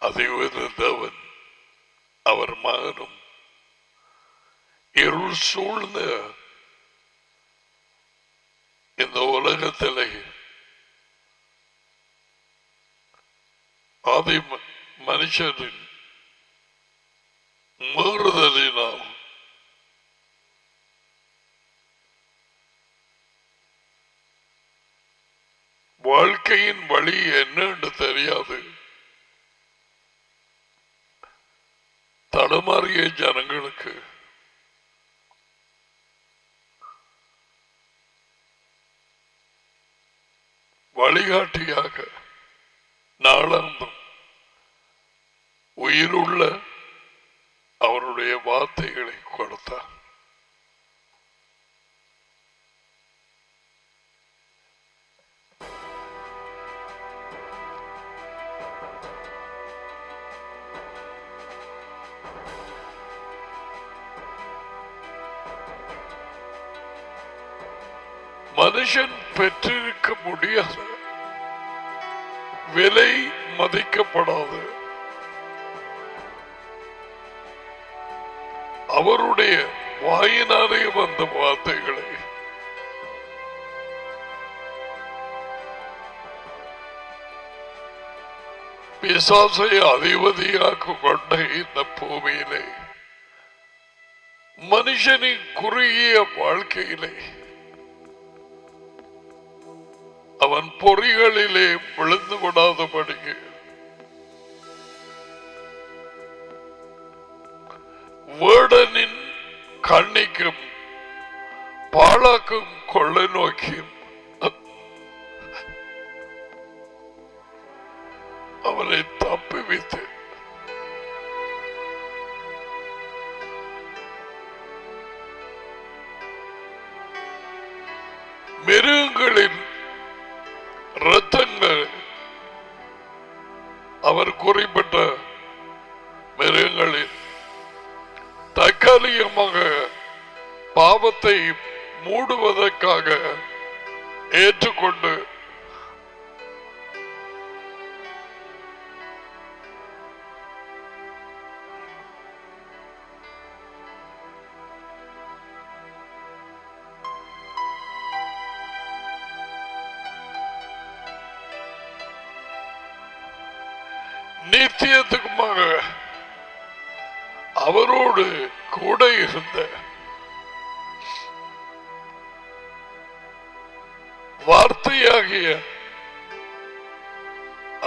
அதிக தேவன் அவர் மகனும் இருள் சூழ்ந்த இந்த உலகத்திலே ஆதி மனுஷரின் மீறுதலினால் வாழ்க்கையின் வழி என்னன்னு தெரியாது தடுமாறிய ஜனங்களுக்கு வழிகாட்டியாக நாளாந்தும் உயிருள்ள அவருடைய வார்த்தைகளை கொடுத்தார். மனுஷன் பெற்றிருக்க முடியாத விலை மதிக்கப்படாது அவருடைய வாயினாலே வந்த வார்த்தைகளை பிசாசை அதிபதியாக கொண்ட இந்த பூமியிலே மனுஷனின் குறுகிய வாழ்க்கையிலே அவன் பொறிகளிலே விழுந்து விடாதபடிக்கு வேடனின் கண்ணிக்கும் பாழாக்கும் கொள்ளை நோக்கியும் அவனை தப்புவித்து மிருகங்களின் இரத்தங்கள் அவர் குறிப்பிட்ட மிருகங்களில் தற்காலிகமாக பாவத்தை மூடுவதற்காக ஏற்றுக்கொண்டு நித்தியத்துக்குமாக அவரோடு கூட இருந்த வார்த்தையாகிய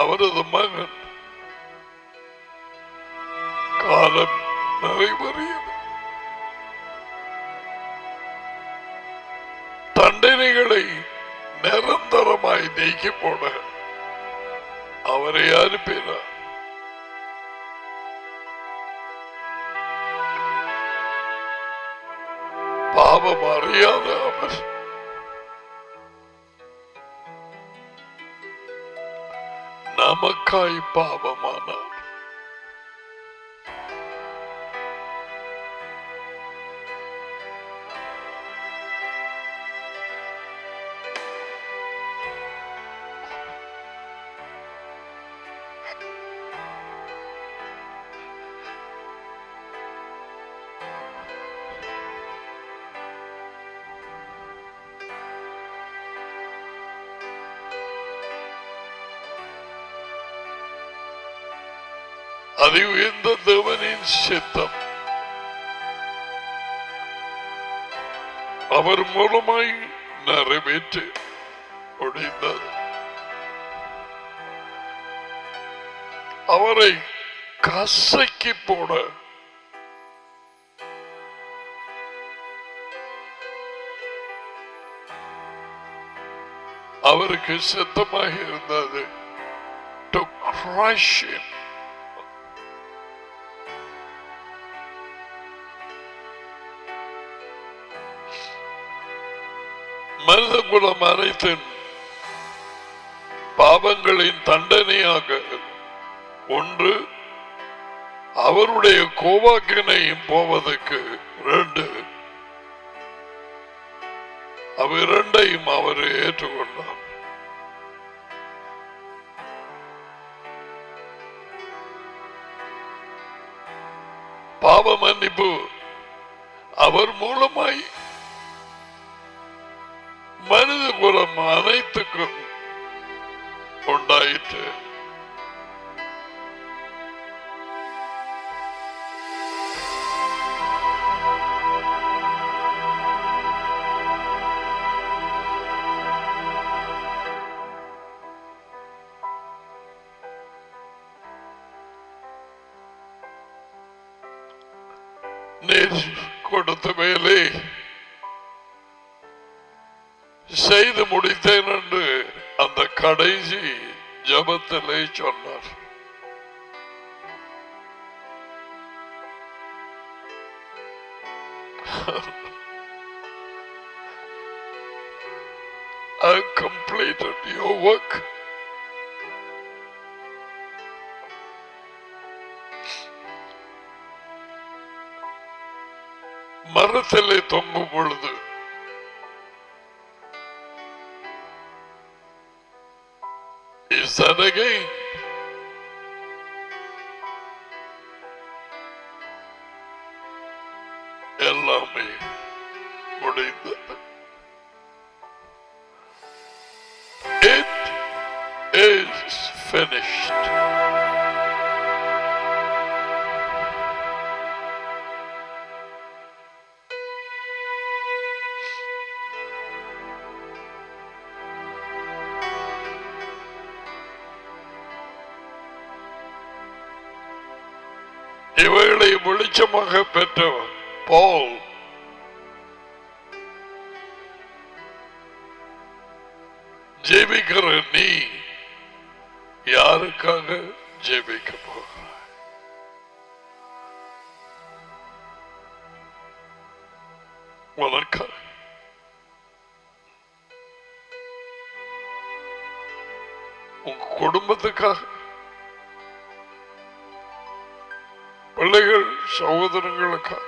அவரது மகன் காலம் நிறைவேறியது. தண்டனைகளை நிரந்தரமாய் நீக்கி போட அவரை அனுப்பினார். பாவம் அறியாத அவர் நமக்காய் பாவமானார். அது உயர்ந்த தேவனின் சித்தம். அவர் மூலமாய் நிறைவேற்றி முடிந்தது. அவரை கசக்கி போட அவருக்கு சித்தமாக இருந்தது. To crush him. மனித குலம் அனைத்தின் பாவங்களின் தண்டனையாக ஒன்று, அவருடைய கோபாக்கினையும் போவதற்கு ரெண்டு, அவ்விரண்டையும் அவர் ஏற்றுக்கொண்டார். பாவ மன்னிப்பு அவர் மூலமாய் மனித குலம் அனைத்துக்கும் உண்டாயிற்று. நீர் கொடுத்த வேலை செய்து முடித்தேன் என்று அந்த கடைசி ஜபத்திலே சொன்னார். I completed your work. மரத்திலே தொங்கும் பொழுது is that again? எல்லாமே முடிந்தது. It is finished. இவைகளை வெளிச்சமாக பெற்ற பவுல் ஜெபிக்கிற நீ யாருக்காக ஜெபிக்க போகிறாய்? உனக்காக? உன் குடும்பத்துக்காக? பிள்ளைகள் சகோதரங்களுக்காக?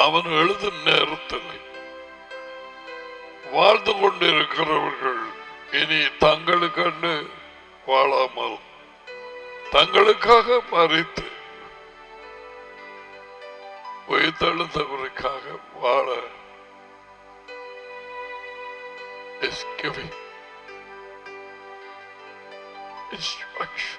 அவன் எழுதும் நேரத்தில் வாழ்ந்து கொண்டிருக்கிறவர்கள் இனி தங்களுக்கண்டு வாழாமல் தங்களுக்காக மறித்து உயிர்த்தெழுந்தவருக்காக வாழ is giving instruction.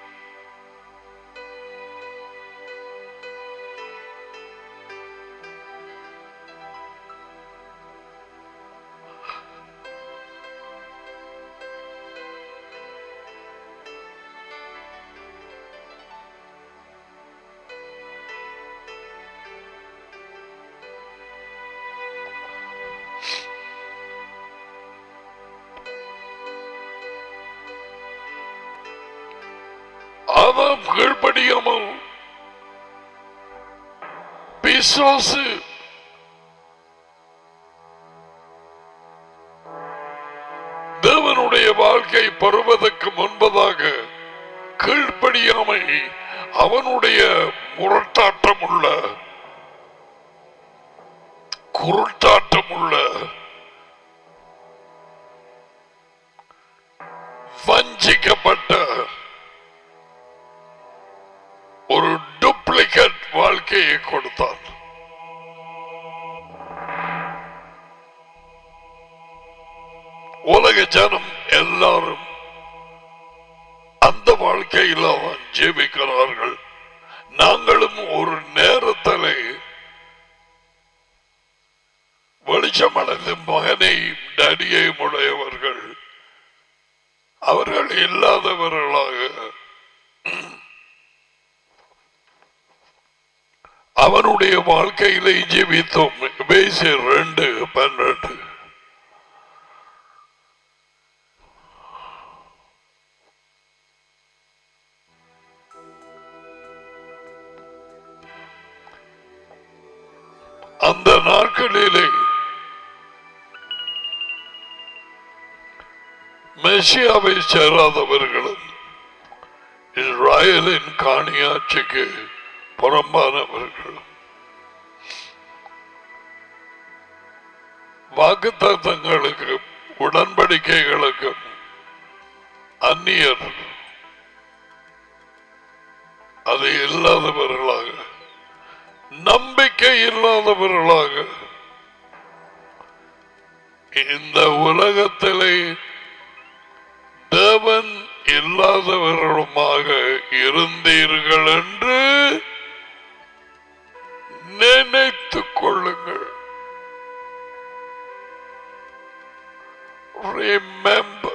அவன் கீழ்ப்படியாமல் பிசாசு தேவனுடைய வாழ்க்கை பெறுவதற்கு முன்பதாக கீழ்ப்படியாமை அவனுடைய முரட்டாட்டமுள்ள குருட்டாட்டமுள்ள வஞ்சிக்கப்பட்ட ஒரு டூப்ளிகேட் வாழ்க்கையை கொடுத்தான். உலக ஜனம் எல்லாரும் அந்த வாழ்க்கையில் அவன் ஜீவிக்கிறார்கள். நாங்களும் ஒரு நேரத்தில் வெளிச்சமடைந்த மகனையும் டடியையும் உடையவர்கள் அவர்கள் இல்லாதவர்களாக அவனுடைய வாழ்க்கையிலே ஜீவித்தோம். 2:12 அந்த நாட்களிலே மெசியாவை சேராதவர்களும் இஸ்ராயலின் காணியாட்சிக்கு புறம்பானவர்களும் வாக்குத்தத்தங்களுக்கு உடன்படிக்கைகளுக்கும் அந்நியர் அது இல்லாதவர்களாக, நம்பிக்கை இல்லாதவர்களாக இந்த உலகத்திலே தேவன் இல்லாதவர்களுமாக இருந்தீர்கள் என்று நினைத்துக் கொள்ளுங்கள். Remember.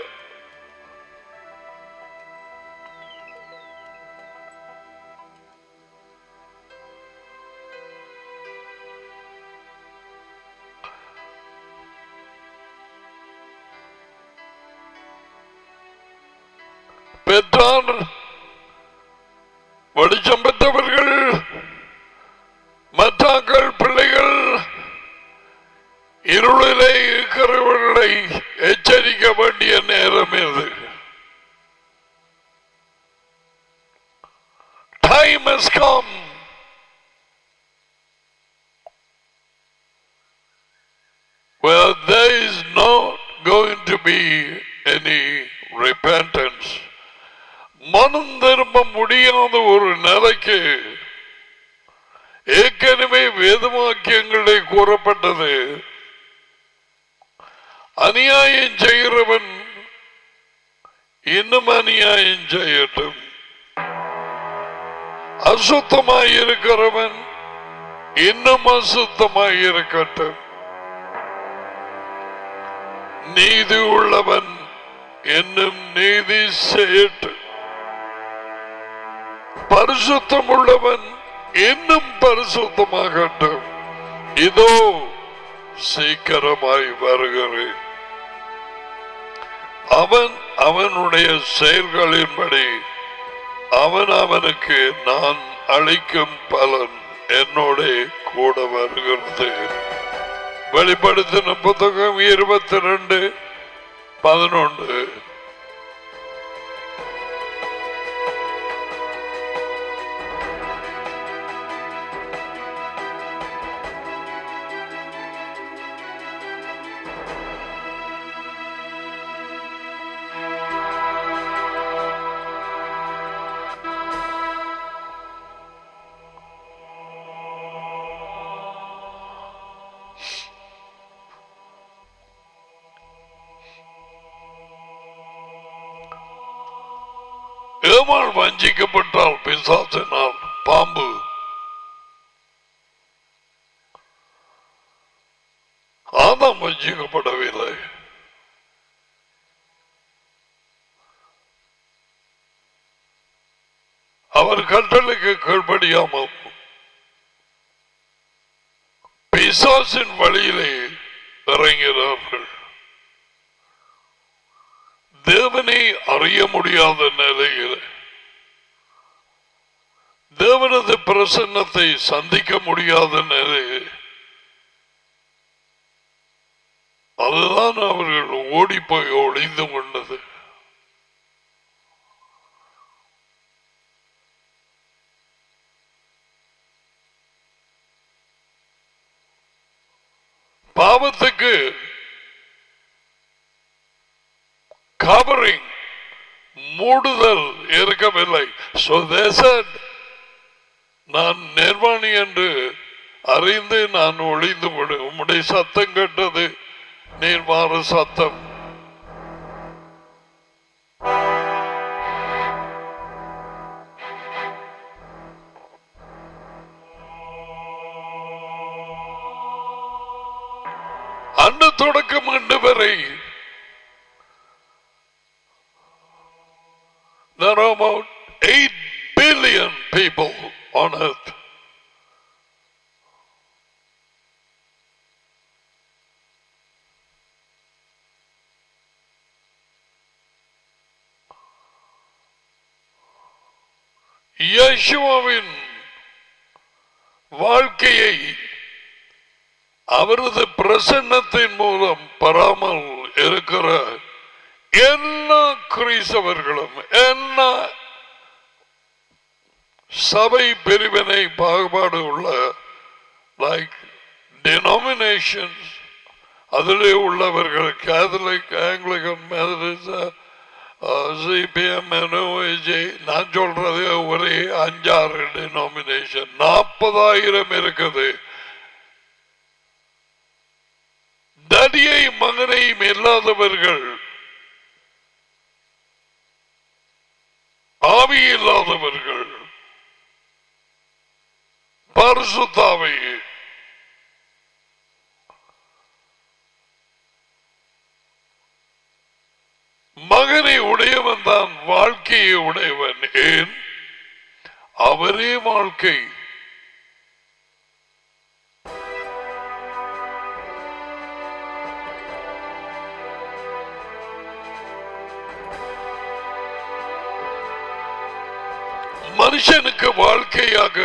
பெற்றார் வெளிச்சம் பெற்றவர்கள் மற்றாக்கள் பிள்ளைகள் இருளிலே இருக்கிறவர்களை எச்சரிக்க வேண்டிய நேரம் இது. Time has come. Where there is not going to be any repentance. மனம் திரும்ப முடியாத ஒரு நிலைக்கு ஏற்கனவே வேதவாக்கியங்களே கூறப்பட்டது. அநியாயம் செய்கிறவன் இன்னும் அநியாயம் செய்யட்டும், அசுத்தமாயிருக்கிறவன் இன்னும் அசுத்தமாயிருக்கட்டும், நீதி உள்ளவன் இன்னும் நீதி செய்யட்டும், பரிசுத்தம் உள்ளவன் இன்னும் பரிசுத்தமாகட்டும், இதோ சீக்கிரமாய் வருகிறேன். அவன் அவனுடைய செயல்களின்படி அவனுக்கு நான் அளிக்கும் பலன் என்னோட கூட வருகிறது. வெளிப்படுத்தின புத்தகம் 22:11. ஏமாள் வஞ்சிக்கப்பட்டால் பிசாசினால் பாம்பு, ஆதாம் வஞ்சிக்கப்படவில்லை. அவர் கட்டளைக்கு கீழ்ப்படியாமல் பிசாசின் வழியிலே இறங்கினார்கள். தேவனை அறிய முடியாத நிலையில், தேவனது பிரசன்னத்தை சந்திக்க முடியாத நிலையில், அதுதான் அவர்கள் ஓடி போய் ஒளிந்து கொண்டது. பாவத்துக்கு covering, மூடுதல் இருக்கவில்லை. So they said, நான் நிர்வாணி என்று அறிந்து நான் ஒளிந்து விடு, உம்முடைய சத்தம் கேட்டது நீர்மாறு சத்தம். அன்று தொடக்கம் இன்று வரை there are about 8 billion people on earth. இயேசுவின் வாழ்க்கையை அவரது பிரசன்னத்தின் மூலம் பெறாமல் இருக்கிற எல்லா கிறிஸ்தவர்களும், எல்லா சபை பிரிவினை பாகுபாடு உள்ள லைக் டினாமினேஷன்ஸ், அதிலே உள்ளவர்கள் கேத்தலிக், ஆங்கிலிகன், மெத்தடிஸ்ட், சிபிஎம், நான் சொல்றது ஒரே 5-6 டினாமினேஷன், 40,000 இருக்குது. தடியை மகனையும் இல்லாதவர்கள், ஆவி இல்லாதவர்கள், பரிசுத்தாவை மகனை உடையவன் தான் வாழ்க்கையை உடையவன். ஏன்? அவரே வாழ்க்கை. மனுஷனுக்கு வாழ்க்கையாக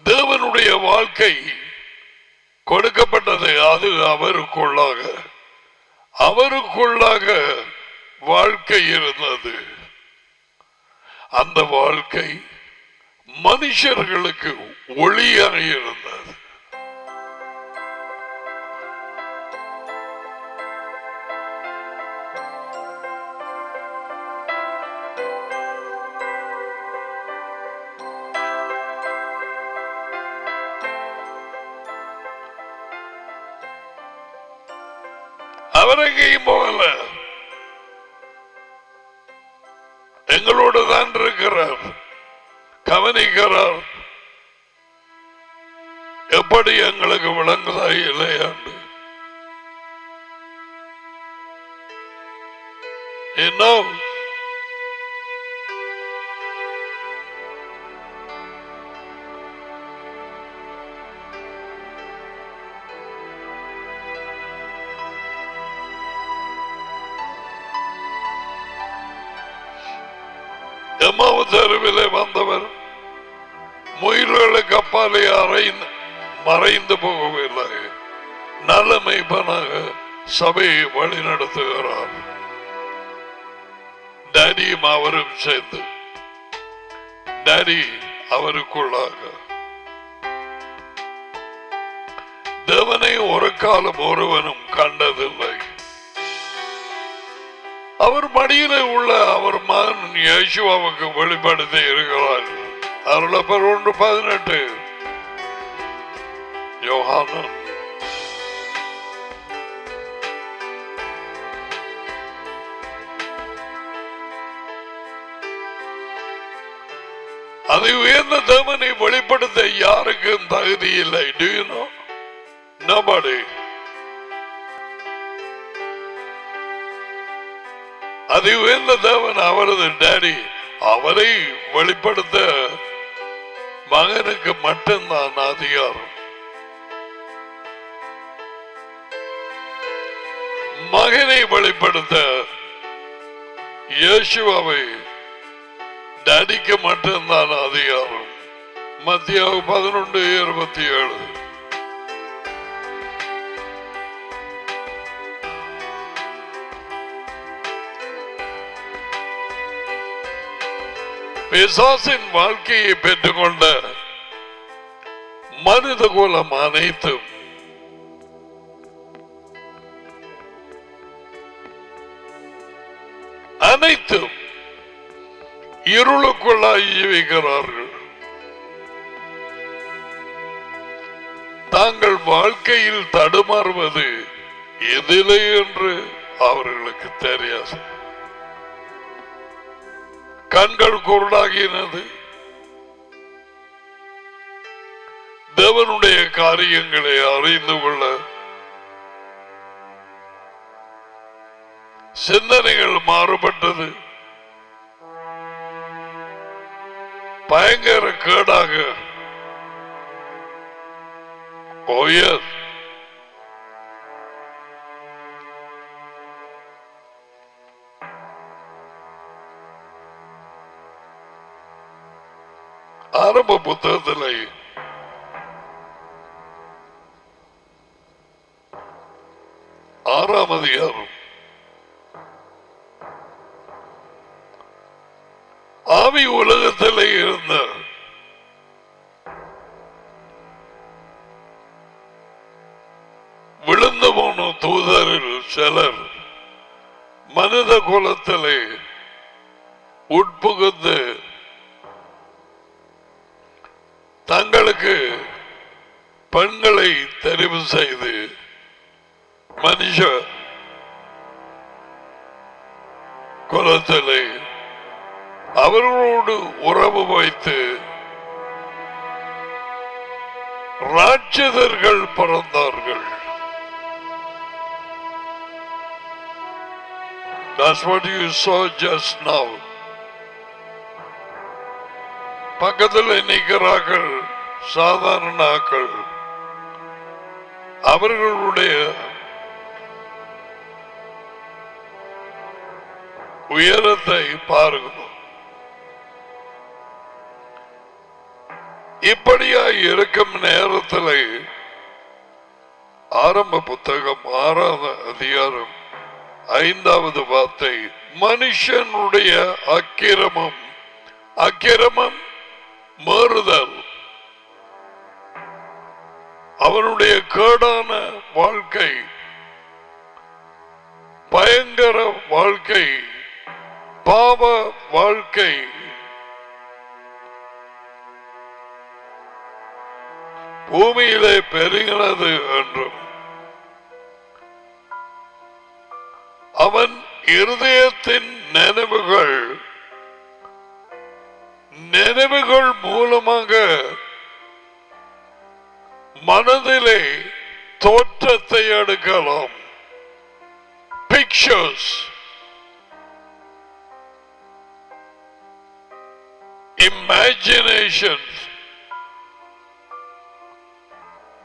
தேவனுடைய வாழ்க்கை கொடுக்கப்பட்டது. அது அவருக்குள்ளாக வாழ்க்கை இருந்தது. அந்த வாழ்க்கை மனுஷர்களுக்கு ஒளியாக இருந்தது. அவர் எங்கேயும் போகல, எங்களோடு தான் இருக்கிறார், கவனிக்கிறார். எப்படி எங்களுக்கு விளங்குதா இல்லையாண்டு இன்னும் தெருவிலே வந்தவர் முயல்களுக்கு அப்பாலே மறைந்து போகவில்லை. நல்ல மேய்ப்பனாக சபையை வழி நடத்துகிறார். டாடியும் அவரும் சேர்ந்து, டாடி அவருக்குள்ளாக தேவனை ஒரு காலம் ஒருவனும் கண்டதில்லை. அவர் மடியில உள்ள அவர் மகன் இயேசுவுக்கு வெளிப்படுத்தி இருக்கிறார். அருளப்பர் 1:18 யோவான். அதை உயர்ந்த தேவனை வெளிப்படுத்த யாருக்கும் தகுதி இல்லை. Do you know? Nobody. அதை உயர்ந்த தேவன் அவரது டாடி, அவரை வெளிப்படுத்த மகனுக்கு மட்டும்தான் அதிகாரம். மகனை வெளிப்படுத்த இயேசுவை டாடிக்கு மட்டும்தான் அதிகாரம். மத்திய 11:27. பிசாசின் வாழ்க்கையை பெற்றுக்கொண்ட மனித குலம் அனைத்தும் இருளுக்குள்ளாய் ஜீவிக்கிறார்கள். தாங்கள் வாழ்க்கையில் தடுமாறுவது எதிலே என்று அவர்களுக்கு தெரியாது. கண்கள் குருடாகினது. தேவனுடைய காரியங்களை அறிந்து கொள்ள சிந்தனைகள் மாறுபட்டது. பயங்கர கேடாக ஆரம்ப புத்தகத்தில் 6ஆம் அதிகாரம் ஆவி உலகத்தில் இருந்த விழுந்து போன தூதரில் சிலர் மனித குலத்திலே உட்புகுந்து தங்களுக்கு பெண்களை தெரிவு செய்து மனுஷ குலத்திலே அவர்களோடு உறவு வைத்து ராட்சதர்கள் பிறந்தார்கள். That's what you saw just now. பக்கத்தில் நிற்கிறார்கள் சாதாரணாக்கள். அவர்களுடைய உயரத்தை பாருங்கள். இப்படியாய் இருக்கும் நேரத்தில் ஆரம்ப புத்தகம் 6வது அதிகாரம் 5வது வார்த்தை, மனுஷனுடைய அக்கிரமம் மாறுதல், அவனுடைய கேடான வாழ்க்கை, பயங்கர வாழ்க்கை, பாவ வாழ்க்கை பூமியிலே பெருகினது என்றும் அவன் இருதயத்தின் நினைவுகள் மூலமாக மனதிலே தோற்றத்தை எடுக்கலாம். பிக்சர்ஸ், இமேஜினேஷன்,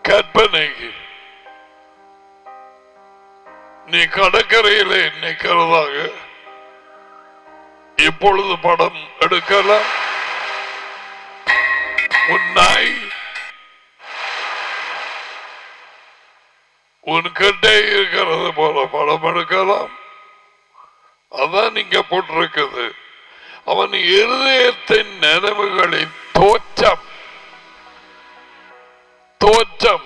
கற்பனை. நீ கடற்கரையிலே நிற்கிறதாக இப்பொழுது படம் எடுக்கலாம். உன் நாய் உன் கிட்டே இருக்கிறது போல படம் எடுக்கலாம். அதான் நீங்க போட்டிருக்குது. அவன் இருதயத்தின் நினைவுகளின் தோற்றம்,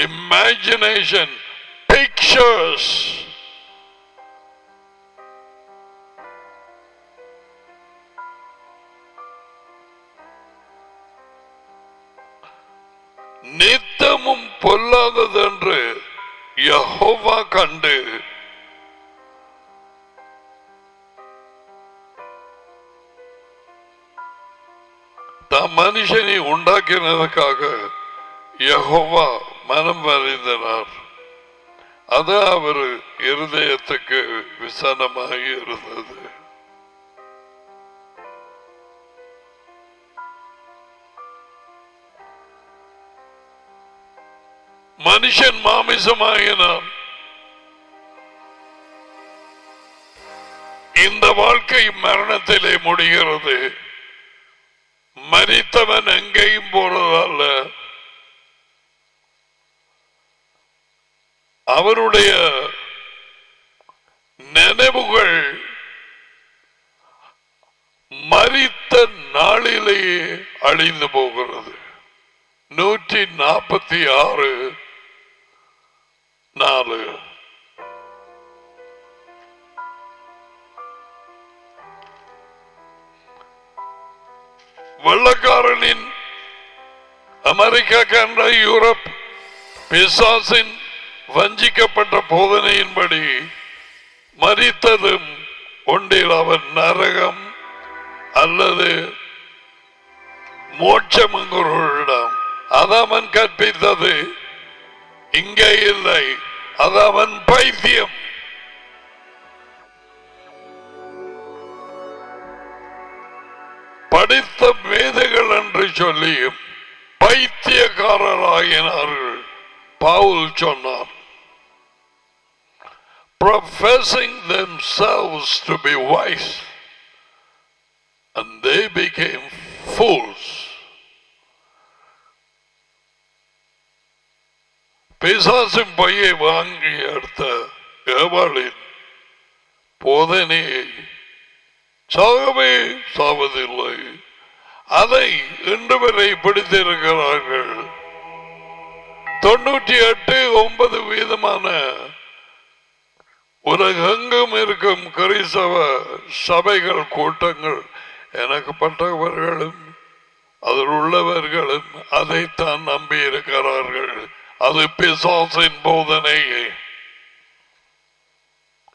இமேஜினேஷன், பிக்சர்ஸ். நித்தமும் பொல்லாததென்று யெகோவா கண்டு தாம் மனுஷனை உண்டாக்கினதுக்காக யெகோவா மனம் வருந்தினார். அது அவர் இருதயத்துக்கு விசனமாகி இருந்தது. மனுஷன் மாமிசமாகினான். இந்த வாழ்க்கை மரணத்திலே முடிகிறது. மரித்தவன் எங்கேயும் போறதல்ல. அவருடைய நினைவுகள் மரித்த நாளிலேயே அழிந்து போகிறது. 146:4. வெள்ளக்காரனின் அமெரிக்கா, கனடா, யூரோப் பிசாசின் வஞ்சிக்கப்பட்ட போதனையின்படி மரித்ததும் ஒன்றில் அவன் நரகம் அல்லது மோட்சம் என்கிறோரிடம். அது அவன் கற்பித்தது இங்கே இல்லை. அது அவன் பைத்தியம். படித்த மேதைகள் என்று சொல்லியும் பைத்தியக்காரராகினார்கள். பவுல் சொன்னார், professing themselves to be wise, and they became fools. பிசாசின் பையை வாங்கி எடுத்த ஏவாளின் போதனையை சாகவே சாவதில்லை. அதை இன்று வரை பிடித்திருக்கிறார்கள். 98-9% உலகெங்கும் இருக்கும் கிறிஸ்தவ சபைகள் கூட்டங்கள் எனக்குப்பட்டவர்களும் அதில் உள்ளவர்களும் அதைத்தான் நம்பி இருக்கிறார்கள். அது பிசாசின் போதனை.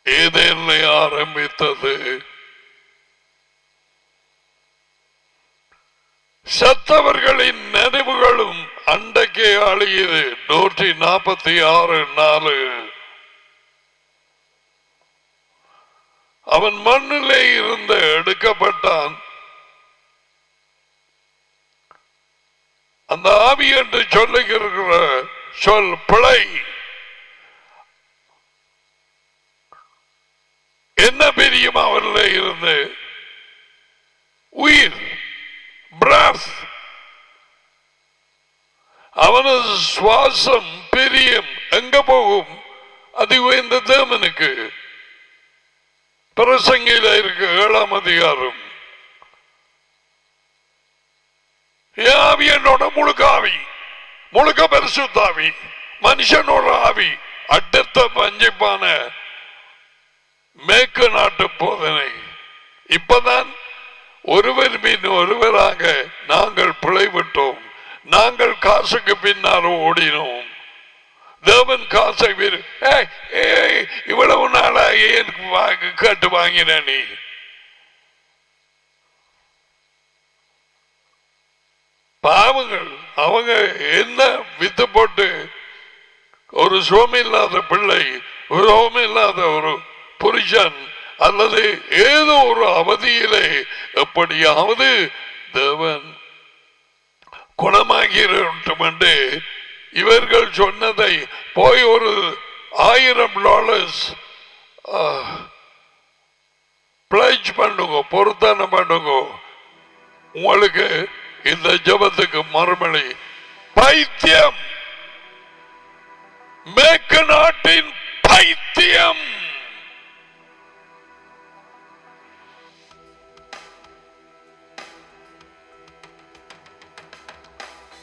ஏதேனை ஆரம்பித்தது. சத்தவர்களின் நினைவுகளும் அண்டைக்கே அழியுது. 146:4. அவன் மண்ணிலே இருந்து எடுக்கப்பட்டான். அந்த ஆவி என்று சொல்லுகிற சொல் பிழை. என்ன பெரியும் அவரில் இருந்து உயிர் பிராஸ். அவனது சுவாசம் பெரியும் எங்க போகும்? அது உயர்ந்த தேவனுக்கு. பிரசங்கில இருக்கு 7ஆம் அதிகாரம். ஆவி என்னோட முழுக்க ஆவி, முழுக்க பரிசுத்தாவி, மனுஷனோட ஆவி. அடுத்த பஞ்சிப்பான மேற்கு நாட்டு போதனை. இப்பதான் ஒருவர் மீன் ஒருவராக நாங்கள் பிழைவிட்டோம். நாங்கள் காசுக்கு பின்னால் ஓடினோம். தேவன் காசை இவ்வளவு நாளா ஏன் கேட்டு வாங்கின? நீ பாவங்கள். அவங்க என்ன வித்து போட்டு ஒரு சுவமில்லாத பிள்ளை, ஒரு சுவமில்லாத ஒரு புருஷன் அல்லது ஏதோ ஒரு அவதியிலே எப்படியாவது தேவன் குணமாகிடும் என்று இவர்கள் சொன்னதை போய் ஒரு $1000 பிளேஜ் பண்ணுங்க, பொருத்தனை பண்ணுங்க. உங்களுக்கு இந்த ஜபத்துக்கு மறுமொழி. பைத்தியம், மேற்கு நாட்டின் பைத்தியம்.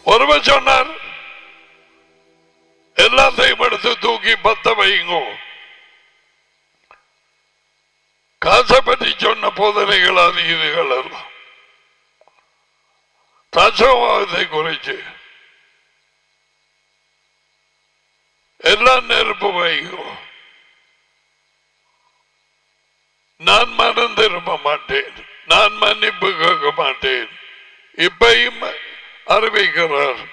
ஒருவர் சொன்னார், எல்லாத்தையும் எடுத்து தூக்கி பத்த வைங்கோ. காசை பற்றி சொன்ன போதனைகள் அது இதுகள் எல்லாம் தசவாதத்தை குறைச்சு எல்லாம் நெருப்பு வைங்கோ. நான் மனம் திரும்ப மாட்டேன், நான் மன்னிப்பு கேட்க மாட்டேன். இப்பையும் அறிவிக்கிறார்.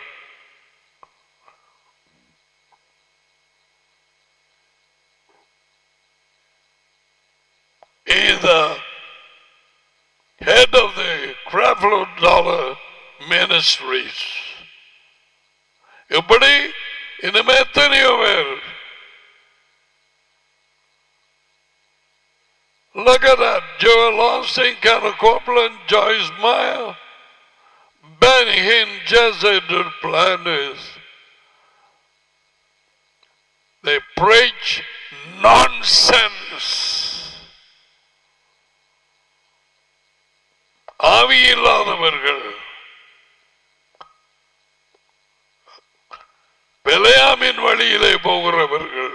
He is the head of the Creflo Dollar Ministries. எப்படி இனிமே எத்தனையோ பேர். Look at that. Joel Austin, Kenneth Copeland, Joyce Meyer, Benny Hinn, Jesse Duplantis. They preach nonsense. ஆவி இல்லாதவர்கள். பெலையாமின் வழியிலே போகிறவர்கள்.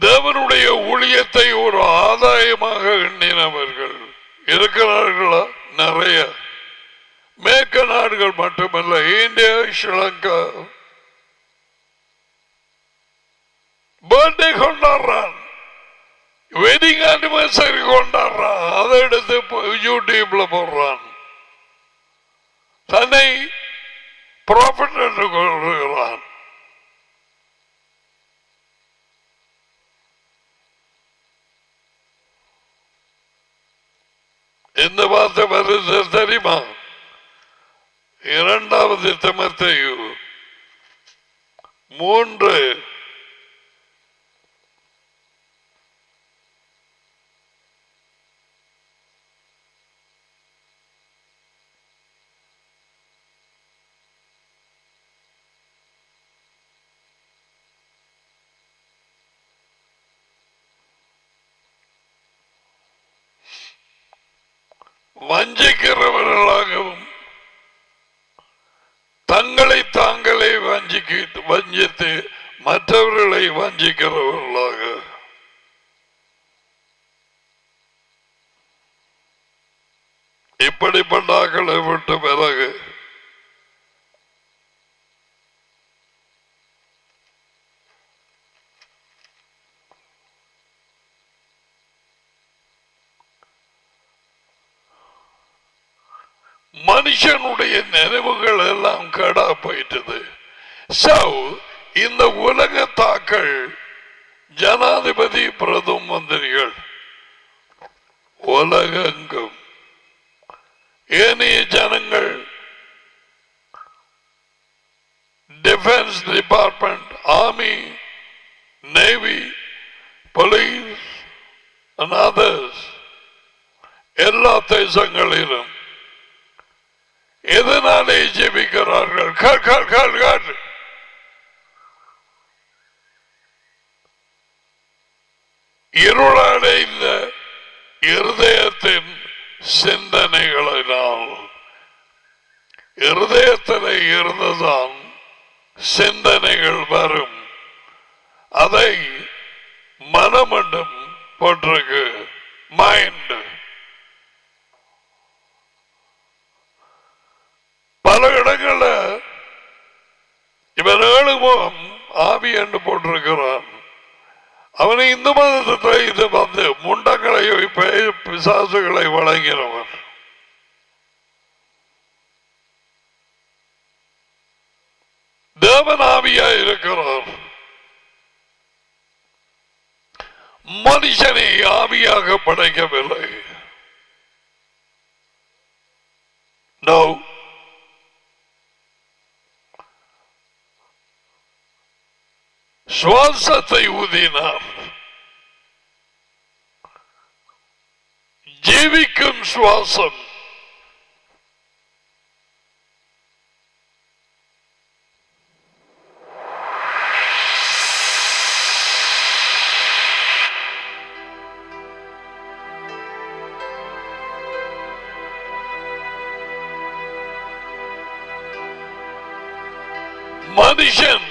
தேவனுடைய ஊழியத்தை ஒரு ஆதாயமாக எண்ணினவர்கள் இருக்கிறார்களா? நிறைய. மேற்கு நாடுகள் மட்டுமல்ல, இந்தியா, ஸ்ரீலங்கா பர்த்டே கொண்டாடுறான், வெட்டிங் ஆனிவர்சரி கொண்டாடுறான். அதை எடுத்து யூடியூப்ல போடுறான். தன்னை ப்ராஃபிட் என்று கொள்கிறான். எந்த வார்த்தை வருது தெரியுமா? 2 தீமோத்தேயு 3 வஞ்சிக்கிறவர்களாகவும் தங்களை தாங்களே வஞ்சிக்க வஞ்சித்து மற்றவர்களை வஞ்சிக்கிறவர்களாக இப்படிப்பட்ட ஆக்களை விட்டு பிறகு மனுஷனுடைய நினைவுகள் எல்லாம் கேடா போயிட்டது. இந்த உலக தாக்கள் ஜனாதிபதி பிரதம மந்திரிகள் உலகெங்கும் ஏனைய ஜனங்கள் defence department, army, navy, police and others எல்லா தேசங்களிலும் எதனாலே ஜெபிக்கிறார்கள்? இருளடைந்த இருதயத்தின் சிந்தனைகளினால். இருதயத்தில் இருந்துதான் சிந்தனைகள் வரும். அதை மனமண்டும் போட்டிருக்கு, மைண்ட். பல இடங்கள்ல இவன் 7 முகம் ஆவி என்று போட்டிருக்கிறான். அவனை இந்து மதத்தை இது வந்து முண்டங்களை பிசாசுகளை வழங்கினவன். தேவன் ஆவியாய் இருக்கிறார். மனுஷனை ஆவியாக படைக்கவில்லை. No. சுவாசத்தை ஊதினார். ஜீவிக்கும் சுவாசம். மனுஷன்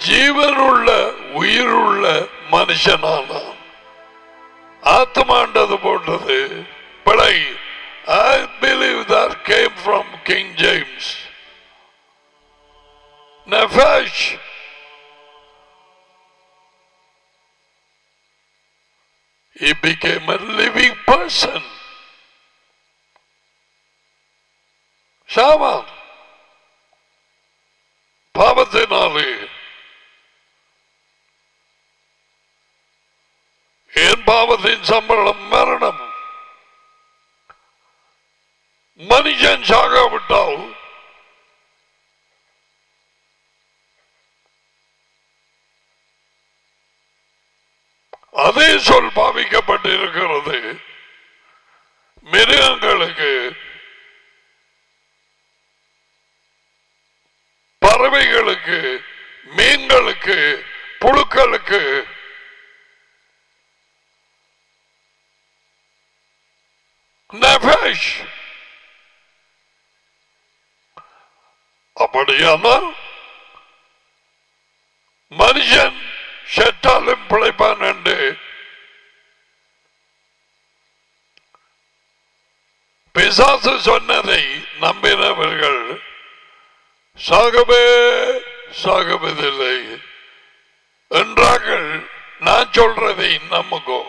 ஜீவனுள்ள உயிருள்ள மனுஷனானான். ஆத்மாண்டது போன்றது பிழை. I believe that came from King James. Nefesh. He became a living person. Shaman. பாவத்தினாலே என் பாவத்தின் சம்பளம் மரணம். மனுஷன் சாகாவிட்டால் அதே சொல் பாவிக்கப்பட்டிருக்கிறது மிருகங்களுக்கு, பறவைகளுக்கு, மீன்களுக்கு, புழுக்களுக்கு. நெஃபஷ். அப்படியானால் மனுஷன் செத்தாலும் பிழைப்பான் என்று பிசாசு சொன்னதை நம்பினவர்கள் சாகவதில்லை என்றார்கள். நான் சொல்றதை நம்புங்கோ.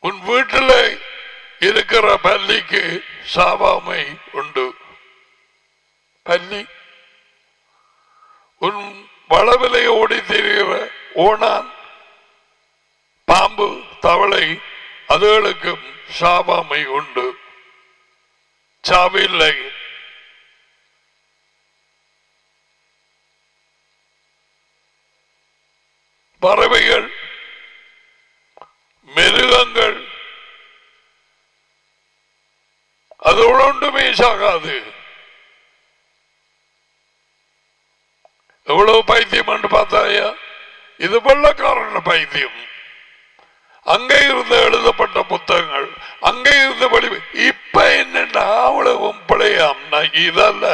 உன் வீட்டில் இருக்கிற பல்லிக்கு சாவாமை உண்டு. பல்லி உன் வளவிலை ஓடி திரிகிற ஓணான், பாம்பு, தவளை அதுகளுக்கும் சாவாமை உண்டு. சாவில்லை. பறவைகள், மிருகங்கள் அதோட ஒன்றுமே சாகாது. எவ்வளவு பைத்தியம் என்று பார்த்தாயா? இது வெள்ளக்காரன பைத்தியம். அங்கே இருந்து எழுதப்பட்ட புத்தகங்கள், அங்கே இருந்து இப்ப என்னன்னா அவ்வளவும் இதல்ல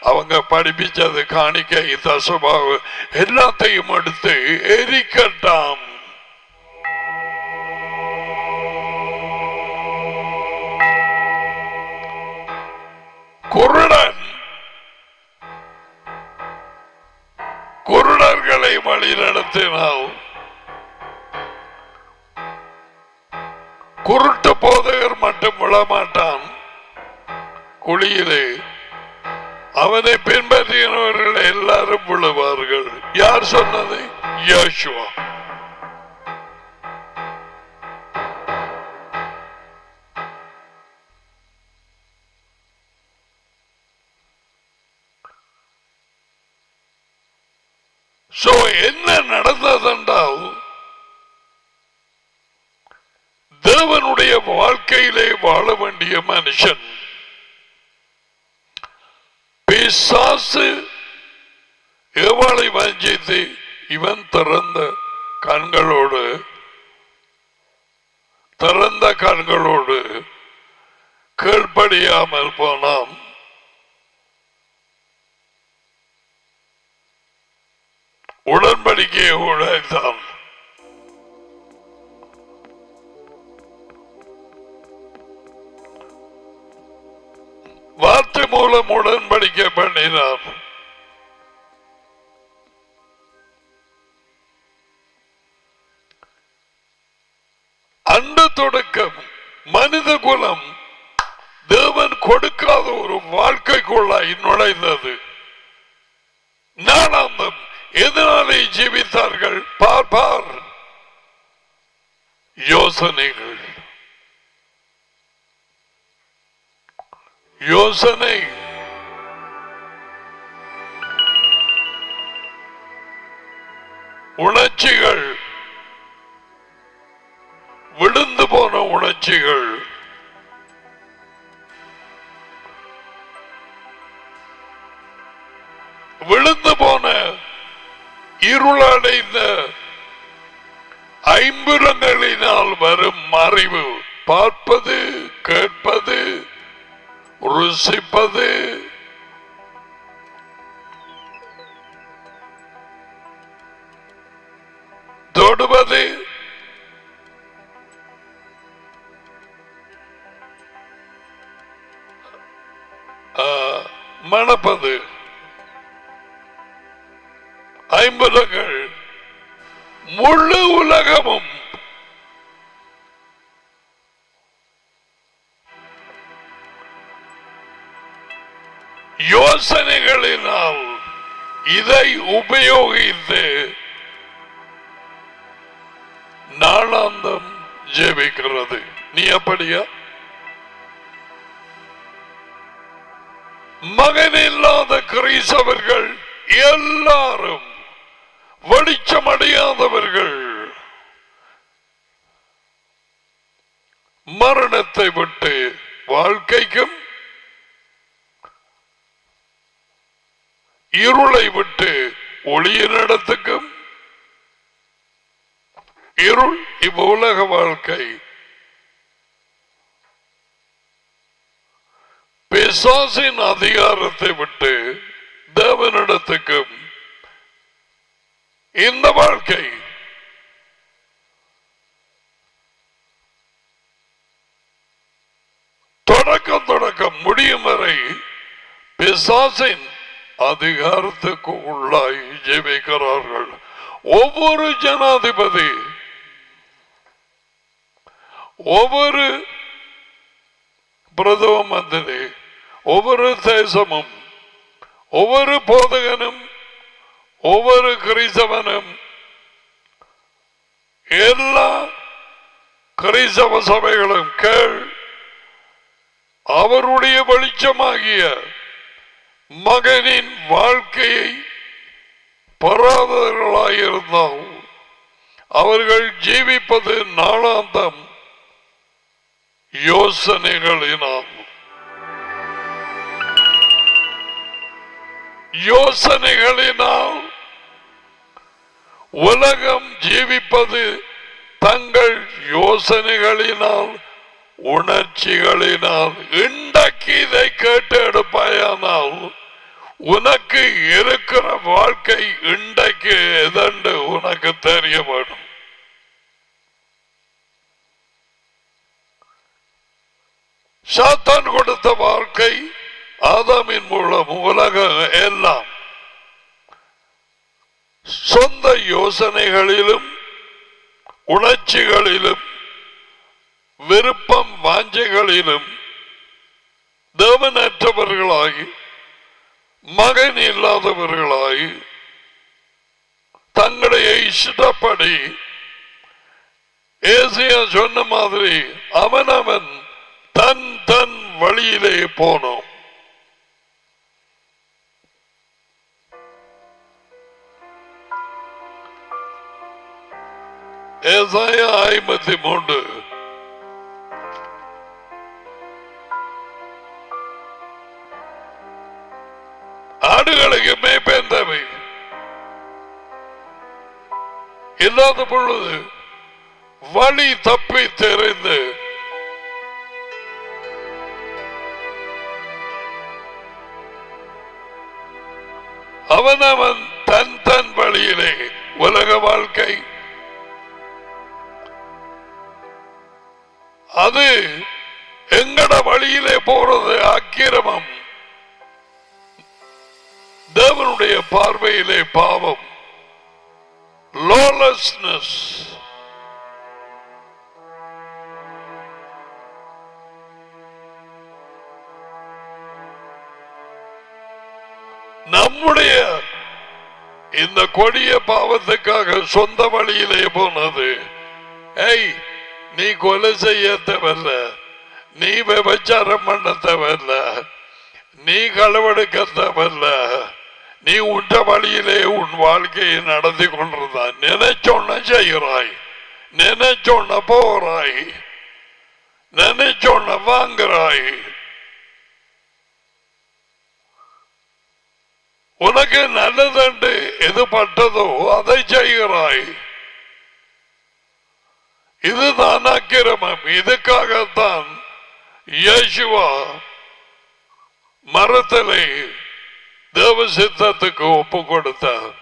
அவங்க படிப்பிச்சது காணிக்கை தசபாவு எல்லாத்தையும் எடுத்து எரிக்கட்டாம். குருடர்களை வழி நடத்தினால் குருட்டு போதகர் மட்டும் விழமாட்டான் குழியிலே. அவனை பின்பற்றினவர்கள் எல்லாரும் விழுவார்கள். யார் சொன்னது? யோசுவா. என்ன நடந்ததென்றால் தேவனுடைய வாழ்க்கையிலே வாழ வேண்டிய மனுஷன் பிசாசு ஏவாளை வஞ்சித்து இவன் திறந்த கண்களோடு கீழ்ப்படியாமல் போனான். உடன்படிக்கையை உடைத்தான். வார்த்தை மூலம் உடன்படிக்கை பண்ணினார். அன்று தொடக்கம் மனித குலம் தேவன் கொடுக்காத ஒரு வாழ்க்கைக்குள்ளாய் நுழைந்தது. நாளாந்தம் எதனாலே ஜீவித்தார்கள்? பார்ப்பார் யோசனைகள். யோசனை உணர்ச்சிகள், விழுந்து போன உணர்ச்சிகள், விழுந்து போன இருளடைந்த ஐம்புலங்களினால் வரும் மறைவு, பார்ப்பது, கேட்பது, ருசிப்பது, தொடுவது, மணப்பது, ஐம்புலங்கள் முழு உலகமும் யோசனைகளினால் இதை உபயோகித்து நாளாந்தம் ஜெபிக்கிறது. நீ அப்படியா? மகன் இல்லாத கிறிஸ்தவர்கள் எல்லாரும் வெளிச்சமடையாதவர்கள், மரணத்தை விட்டு வாழ்க்கைக்கும் இருளை விட்டு ஒளியினிடத்துக்கும், இருள் இவ்வுலக வாழ்க்கை, பிசாசின் அதிகாரத்தை விட்டு தேவனிடத்துக்கும் இந்த வாழ்க்கை. தொடக்கம் முடியும் வரை பிசாசின் அதிகாரத்துக்கு உள்ளாய் ஜெபிக்கிறார்கள். ஒவ்வொரு ஜனாதிபதி, ஒவ்வொரு பிரதம மந்திரி, ஒவ்வொரு தேசமும், ஒவ்வொரு போதகனும், ஒவ்வொரு கிறிஸ்தவனும், எல்லா கிறிஸ்தவ சபைகளும் கேள், அவருடைய வெளிச்சமாகிய மகனின் வாழ்க்கையை பெறாதவர்களாயிருந்தால் அவர்கள் ஜீவிப்பது நாளாந்தம் யோசனைகளினால். யோசனைகளினால் உலகம் ஜீவிப்பது தங்கள் யோசனைகளினால் உணர்ச்சிகளினால் இன்றைக்கு இதை கேட்டு எடுப்பாயானால் உனக்கு இருக்கிற வாழ்க்கை இன்றைக்கு எதண்டு உனக்கு தெரிய வேணும். சாத்தான் கொடுத்த வாழ்க்கை ஆதாமின் மூலம் உலகம் எல்லாம் சொந்த யோசனைகளிலும் உணர்ச்சிகளிலும் விருப்பம் வாஞ்சைகளிலும் தேவனற்றவர்களாகி மகன் இல்லாதவர்களாய் தங்களுடைய இஷ்டப்படி ஏசியா சொன்ன மாதிரி அவனவன் தன் தன் வழியிலே போனோம். ஏசாயா 53 ஆடுகளுக்கு மேய்ப்பேன் தேவை இல்லாத பொழுது வழி தப்பி தெரிந்து அவனவன் தன் தன் வழியிலே உலக வாழ்க்கை அது எங்கட வழியிலே போறது அக்கிரமம், தேவனுடைய பார்வையிலே பாவம், lawlessness. நம்முடைய இந்த கொடிய பாவத்துக்காக சொந்த வழியிலே போனது. ஏய், நீ கொலை செய்ய தேவையில்ல, நீ விபச்சாரம் பண்ண தேவையில்ல, நீ களவெடுக்க தேவையில்ல, நீ உண்ட வழியிலே உன் வாழ்க்கையை நடத்தி கொண்டிருந்தான். நினைச்சோன்ன செய்கிறாய், நினைச்சோன்ன போகிறாய், நினைச்சோன்ன வாங்குறாய். உனக்கு நல்லதண்டு எது பட்டதோ அதை செய்கிறாய். இதுதான் அக்கிரமம். இதுக்காகத்தான் இயேசுவா மரத்திலே தேவ சித்தத்துக்கு ஒப்பு கொடுத்தார்.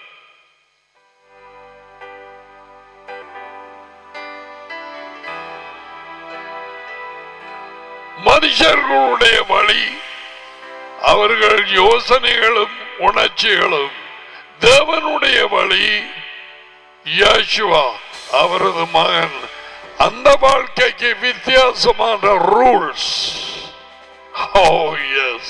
மனுஷர்களுடைய வழி, அவர்கள் யோசனைகளும் உணர்ச்சிகளும், தேவனுடைய வழி இயேசுவா அவரது மகன். அந்த வாழ்க்கைக்கு வித்தியாசமான ரூல்ஸ். Oh yes,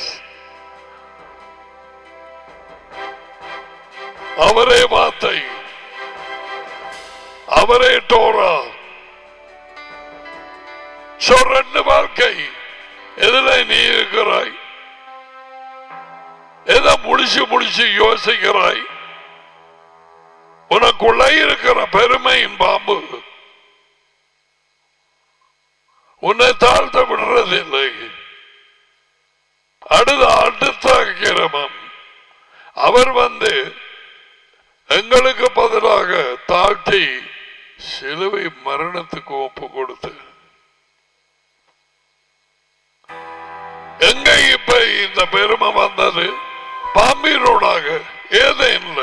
அவரே வார்த்தை, அவரே டோரா. ரெண்டு வாழ்க்கை. எதுல நீ இருக்கிறாய்? எதை முடிச்சு முடிச்சு யோசிக்கிறாய்? உனக்குள்ள இருக்கிற பெருமையின் பாம்பு உன்னை தாழ்த்த விடுறதில்லை. அடுத்த கிரமம் அவர் வந்து எங்களுக்கு பதிலாக தாழ்த்தி சிலுவை மரணத்துக்கு ஒப்பு கொடுத்து, எங்க இப்ப இந்த பெருமை வந்தது? பாம்பீரோடாக ஏதேன்ல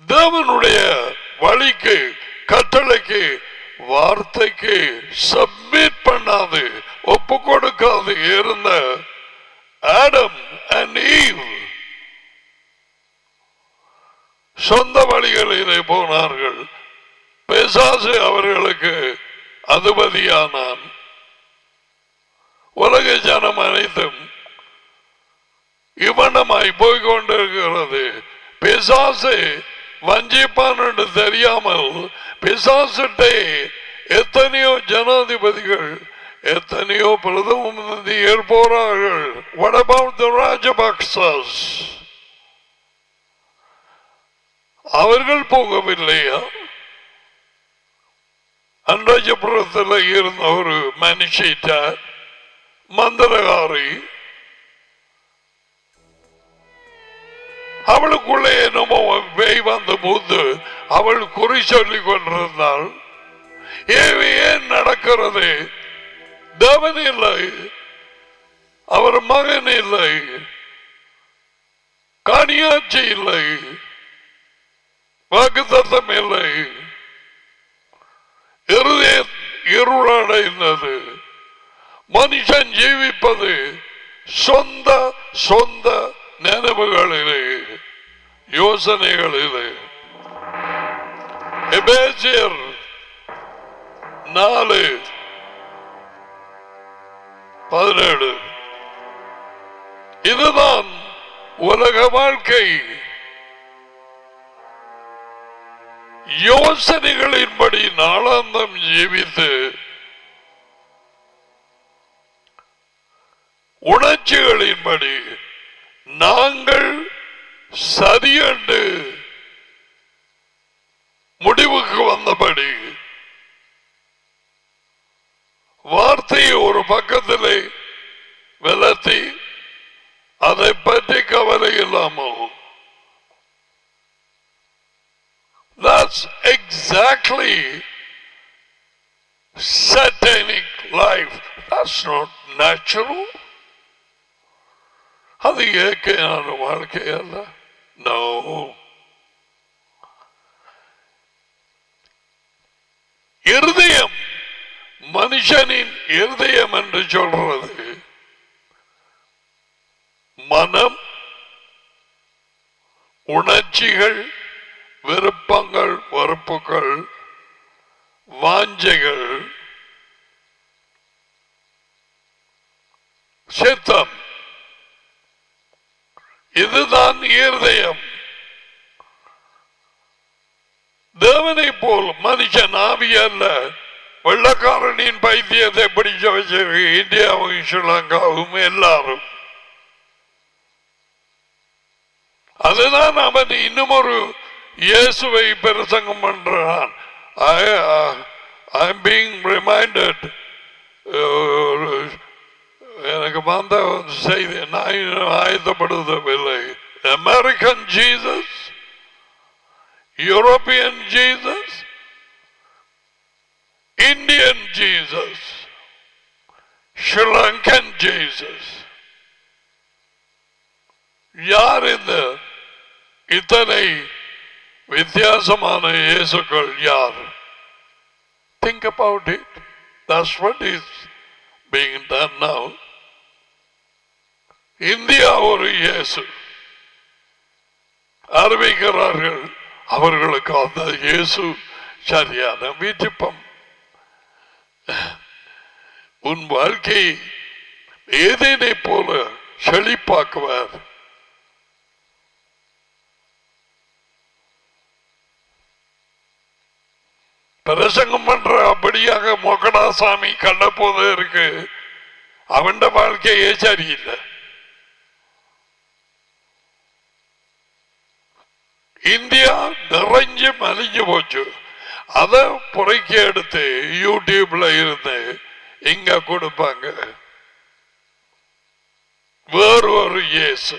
தேவனுடைய வழிக்கு, கட்டளைக்கு, வார்த்தைக்கு சப்மிட் பண்ணாது, ஒப்பு கொடுக்காது இருந்த ஆடம் அண்ட் ஈவ் சொந்த வழிகளிலே போனார்கள். பிசாசு அவர்களுக்கு அதிபதியானான். உலக ஜனம் அனைத்தும் இவனமாய் போய்கொண்டிருக்கிறது. பிசாசு வஞ்சிப்பான் என்று தெரியாமல் பிசாசுட்டே எத்தனையோ ஜனாதிபதிகள், எத்தனையோ பிரதம மந்திரிகள் போறார்கள். What about the Rajapakshas? அவர்கள் போகவில்லையா? அன்றாஜபுரத்தில் இருந்த ஒரு மனுஷிட்ட மந்திரகாரி, அவளுக்குள்ளே என்னமோ பேய் வந்த போது அவள் குறி சொல்லிக் கொண்டிருந்தாள். ஏன் நடக்கிறது? தேவன் இல்லை, அவர் மகன் இல்லை, காணியாட்சி இல்லை, வாக்குத்தத்தம் இல்லை, இருளடைந்தது. மனுஷன் ஜீவிப்பது சொந்த சொந்த நினைவுகளிலே, யோசனைகளிலே. எபேசியர் 4:17 இதுதான் உலக வாழ்க்கை. யோசனைகளின்படி நாளாந்தம் ஜீவித்து உணர்ச்சிகளின்படி நாங்கள் சரியென்று முடிவுக்கு வந்தபடி வார்த்தையை ஒரு பக்கத்திலே விலத்தி அதை பற்றி கவலை இல்லாமல். That's exactly satanic life. That's not natural. அது இயற்கையான வாழ்க்கை அல்ல. No. இருதயம், மனுஷனின் இருதயம் என்று சொல்றது மனம், உணர்ச்சிகள், விருப்பங்கள், வெறுப்புகள், வாஞ்சைகள், சித்தம், இதுதான் இருதயம். தேவனை போல் மனுஷன் ஆவி அல்ல. வெள்ளக்காரனின் பைத்தியத்தை பிடிச்ச வச்சிருக்கு இந்தியாவும் ஸ்ரீலங்காவும் எல்லாரும். அதுதான் அவன் இன்னும் ஒரு இயேசுவை பிரசங்கம் பண்றான். I'm being reminded, எனக்கு வந்த செய்தி நான் ஆயத்தப்படுத்தவில்லை. American Jesus, European Jesus, Indian Jesus, Sri Lankan Jesus. யார் இந்த இத்தனை வித்தியாசமான இயேசுக்கள் யார்? Think about it. That's what is being done now. India ஒரு இயேசு அறிவிக்கிறார்கள். அவர்களுக்கு அந்த இயேசு சரியான விருப்பம். உன் வாழ்க்கை ஏதேனை போல செழிப்பாக்குவார். பிரசங்கம் பண்ற அப்படியாக மொக்கடாசாமி கண்ட போது இருக்கு. அவன் வாழ்க்கையே சரியில்லை. இந்தியா நிறைஞ்சு மலிஞ்சு போச்சு. அதை புறைக்கி எடுத்து யூடியூப்ல இருந்து இங்க கொடுப்பாங்க. வேறு ஒரு இயேசு,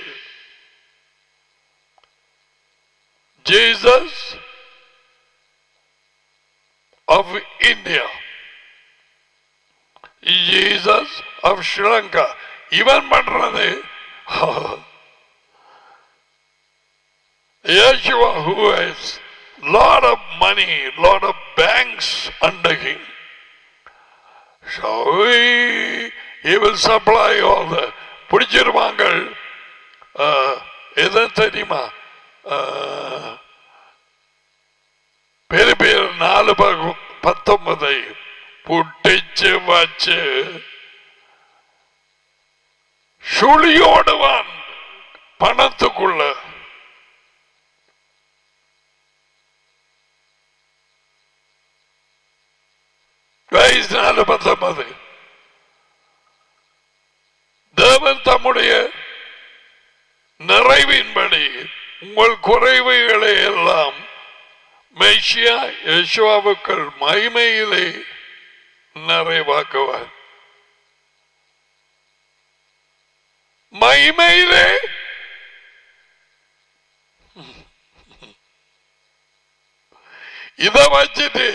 Jesus of India, Jesus of Sri Lanka. இவன் பண்றது Yeshua, who has lot of money, lot of banks under him, so he will supply all the பிடிச்சிருவாங்க. எதை தெரியுமா? பெரிய பேர் 4:19 புட்டிச்சு வச்சு சுழியோடுவான் பணத்துக்குள்ள. வயசு 4:19. தேவன் தம்முடைய நிறைவின்படி உங்கள் குறைவுகளை எல்லாம் மெய்சியா யெஷுவாவுக்குள் மகிமையிலே நிறைவாக்குவார். மகிமையிலே இதை வச்சுட்டு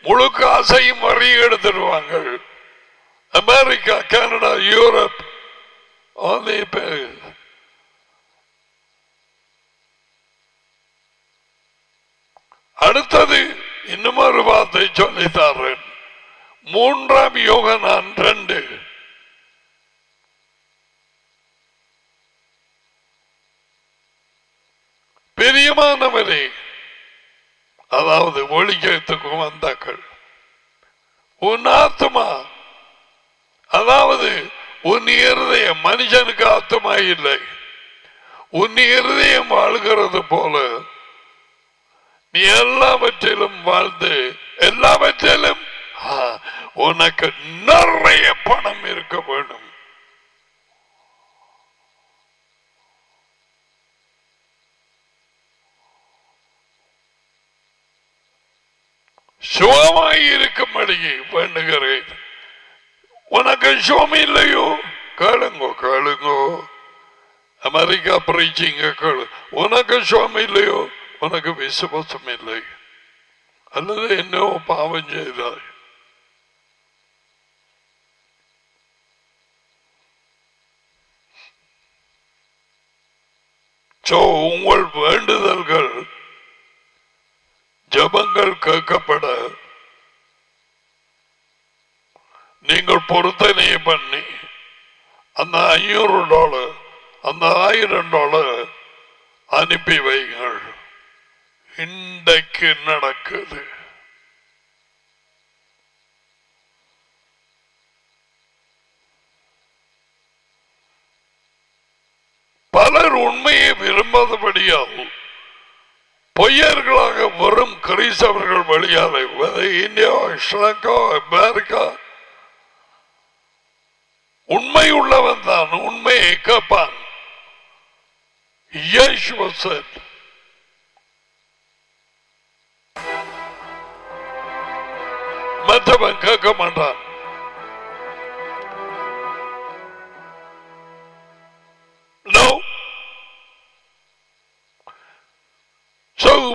முழு காசையும் வரி எடுத்துடுவாங்க. அமெரிக்கா, கனடா, யூரோப் அடுத்தது இன்னும் ஒரு வார்த்தை சொல்லித்தாரேன். 3 யோகனான் 2 பெரியமானவரே, அதாவது ஒளிக்கத்துக்கும் வந்தாக்கள், உன் ஆத்மா, அதாவது உன் இருதயம், மனுஷனுக்கு ஆத்மா இல்லை, உன் இருதயம் வாழ்கிறது போல நீ எல்லாவற்றிலும் வாழ்ந்து எல்லாவற்றிலும் உனக்கு நிறைய பணம் இருக்க வேண்டும். சுகமாய் இருக்கும்படி வேண்டுகிறேன். உனக்கு சுகம் இல்லையோ கேளுங்கோ, கேளுங்கோ. அமெரிக்கா பிரீச்சிங்க கேளு. உனக்கு சுகம் இல்லையோ, உனக்கு விசுவாசம் இல்லை, அல்லது என்னோ பாவம் செய்தாய். உங்கள் வேண்டுதல்கள் ஜபங்கள் கேட்கப்பட நீங்கள் பொருத்தனை பண்ணி அந்த $500 அந்த $1000 அனுப்பி வைங்கள். இன்றைக்கு நடக்குது. பலர் உண்மையை விரும்பாதபடியால் பொய்யர்களாக வரும் கிறிஸ்தவர்கள் வழியாலே இந்தியா, ஸ்ரீலங்கா, அமெரிக்கா, உண்மை உள்ளவன் தான் உண்மையை கேட்பான். Yeshua said, மற்றவன் கேட்க மாட்டான்.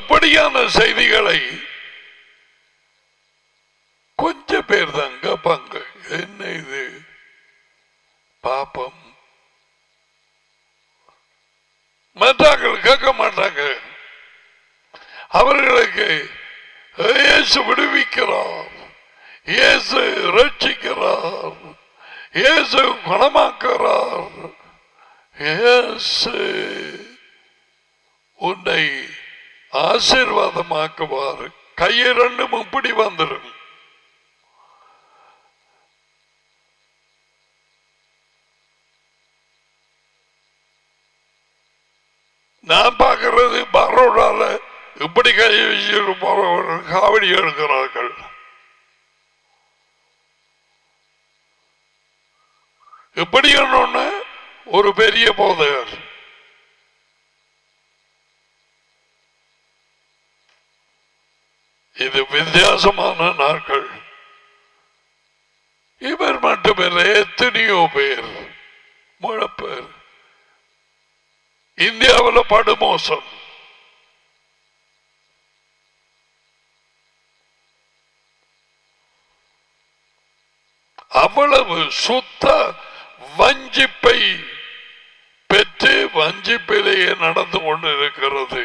இப்படியான செய்திகளை கொஞ்சம் பேர் தான் கேட்பாங்க. என்ன இது பாப்பம், மற்றவர்கள் கேட்க மாட்டாங்க. அவர்களுக்கு இயேசு விடுவிக்கிறார், இயேசு ரட்சிக்கிறார், இயேசு குணமாக்குறார், இயேசு உன்னை ஆசீர்வாதமாக்குவார். கையை ரெண்டும் இப்படி வந்துடும். நான் பார்க்கிறது பரோடால இப்படி கையை வச்சு போறவர்கள் காவடி எடுக்கிறார்கள். இப்படி ஒண்ணு ஒரு பெரிய போதையர். இது வித்தியாசமான நாட்கள். இவர் மட்டுமில்லை, எத்தனையோ பேர் முழப்பேர். இந்தியாவில் படுமோசம். அவ்வளவு சுத்த வஞ்சிப்பை பெற்று வஞ்சிப்பிலேயே நடந்து கொண்டிருக்கிறது.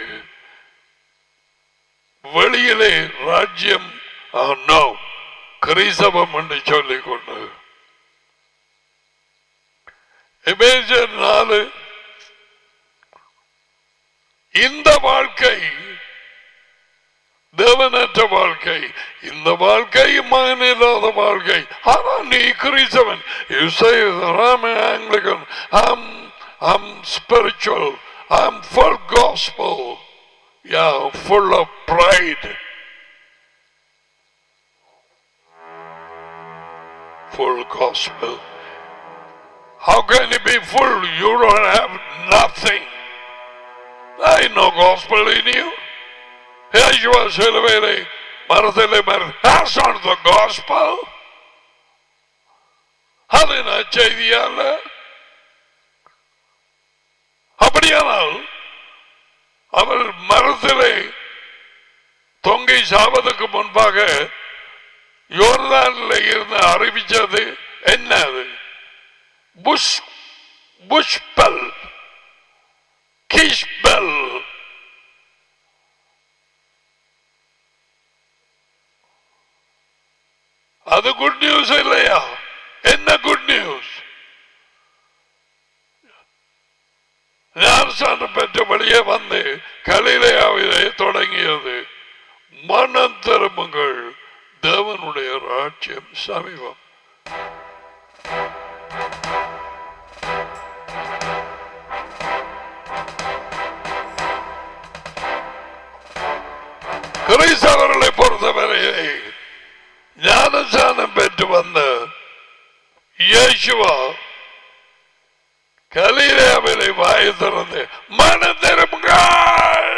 வெளியிலே ராஜ்யம் கிறிஸ்தவம் என்று சொல்லிக் கொண்டு எபேசியர் 4 இந்த வாழ்க்கை தேவனற்ற வாழ்க்கை, இந்த வாழ்க்கை மகனில்லாத வாழ்க்கை. ஆனா நீ கிறிஸ்தவன். You say I'm an Anglican, I'm spiritual, I'm full gospel. Yeah, full of pride. Full gospel. How can you be full? You don't have nothing. There ain't no gospel in you. Yeshua Silvere, Marathele Mar. That's not the gospel. Hadina Chediala. Abadianal. அவர் மரத்திலே தொங்கி சாவதற்கு முன்பாக யோர்தான்ல இருந்து அறிவிச்சது என்னது? புஷ்பல் கிஷ்பல். அது good news இல்லையா? என்ன good news? ஞானஸ்நானம் பெற்றபடியே வந்து கலிலேயாவிலே தொடங்கியது. மனம் திரும்புங்கள், தேவனுடைய ராஜ்யம் சமீபம். கிறிஸ்தவர்களை பொறுத்தவரையை ஞானஸ்நானம் பெற்று வந்த இயேசுவா கலிலேயாவிலே வாய் திறந்து மனம் திரும்புங்கள்,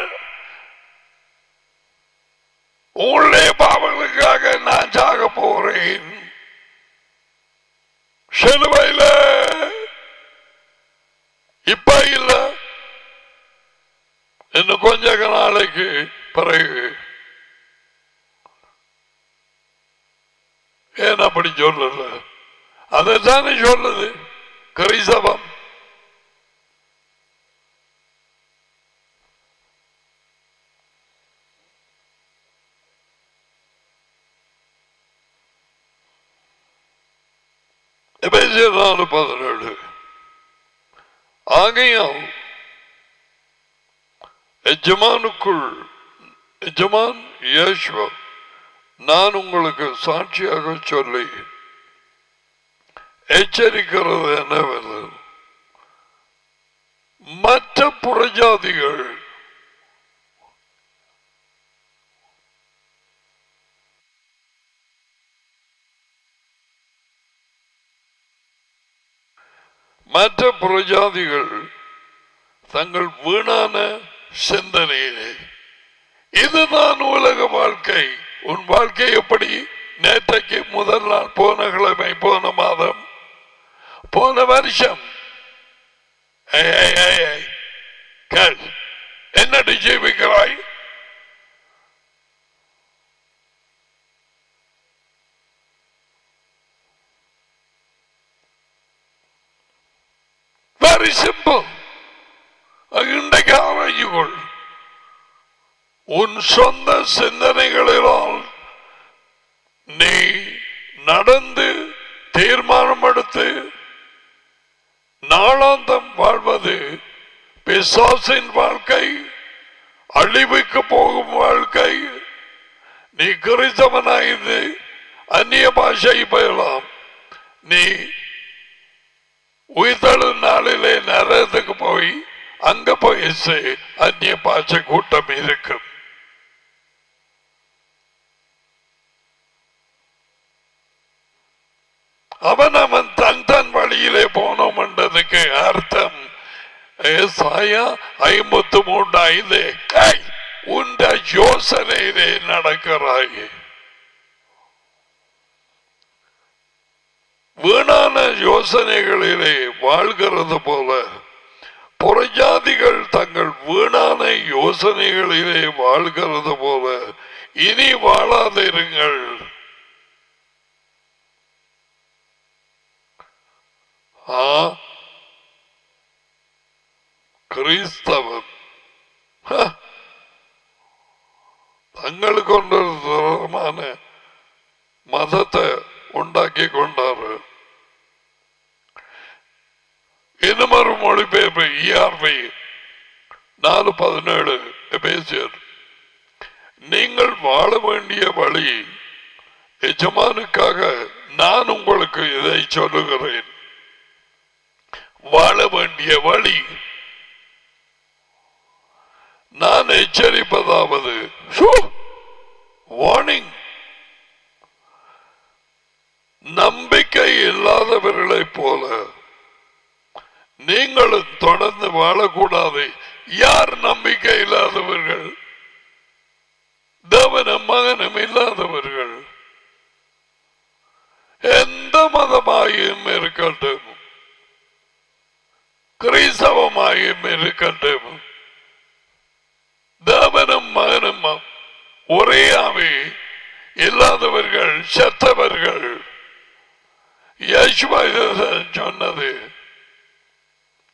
உங்களுடைய பாவங்களுக்காக நான் சாக போறேன் சிலுவையில. இப்ப இல்ல, இன்னும் கொஞ்ச நாளைக்கு பிறகு. ஏன் அப்படி சொல்லல? அதைத்தானே சொல்லுது கிறிஸ்தவம். எபேசியர் 4:17. ஆகையால் எஜமான் இயேசுவா நான் உங்களுக்கு சாட்சியாக சொல்லி எச்சரிக்கிறது என்னவெனில், மற்ற புறஜாதிகள் தங்கள் வீணான சிந்தனையிலே, இதுதான் உலக வாழ்க்கை. உன் வாழ்க்கை எப்படி? நேற்றைக்கு, முதல் நாள், போன கிழமை, போன மாதம், போன வருஷம் என்னடி ஜீவிக்கிறாய்? Very simple. இன்றைக்கு ஆராய்ச்சிகள் உன் சொந்த சிந்தனைகளினால் நீ நடந்து தீர்மானம் எடுத்து நாளாந்தம் வாழ்வது பிசாசின் வாழ்க்கை, அழிவுக்கு போகும் வாழ்க்கை. நீ கிறிஸ்தவனாய்ந்து அந்நிய பாஷை பெறலாம். நீ உயிர்த்தெழு நாளிலே நரகத்துக்கு போய் அங்க போய் அந்நிய பாஷை கூட்டம் இருக்கும். அவன் தன் வழியிலே போனோம் என்றதுக்கு அர்த்தம் ஏசாயா 53:5 உண்ட யோசனையிலே நடக்கிறாய். வீணான யோசனைகளிலே வாழ்கிறது போல புறஜாதிகள் தங்கள் வீணான யோசனைகளிலே வாழ்கிறது போல இனி வாழாதிருங்கள். கிறிஸ்தவம் தங்களுக்கு ஒரு தரமான மதத்தை உண்டாக்கி கொண்டாரு. இன்னும் ஒரு மொழிபெயர்ப்பு ERV 4:17 எபேசியர், நீங்கள் வாழ வேண்டிய வழி எஜமானுக்காக நான் உங்களுக்கு இதை சொல்லுகிறேன். வாழ வேண்டிய வழி நான் எச்சரிப்பதாவது, வார்னிங், நம்பிக்கை இல்லாதவர்களை போல நீங்களும் தொடர்ந்து வாழக்கூடாது. யார் நம்பிக்கை இல்லாதவர்கள்? தேவனும் மகனும் இல்லாதவர்கள். எந்த மதமாயும் இருக்கட்டும், கிறிஸ்தவமாயும் இருக்கட்டும், தேவனும் மகனும் ஒரே ஆவி இல்லாதவர்கள் செத்தவர்கள் இயேசுவா சொன்னது.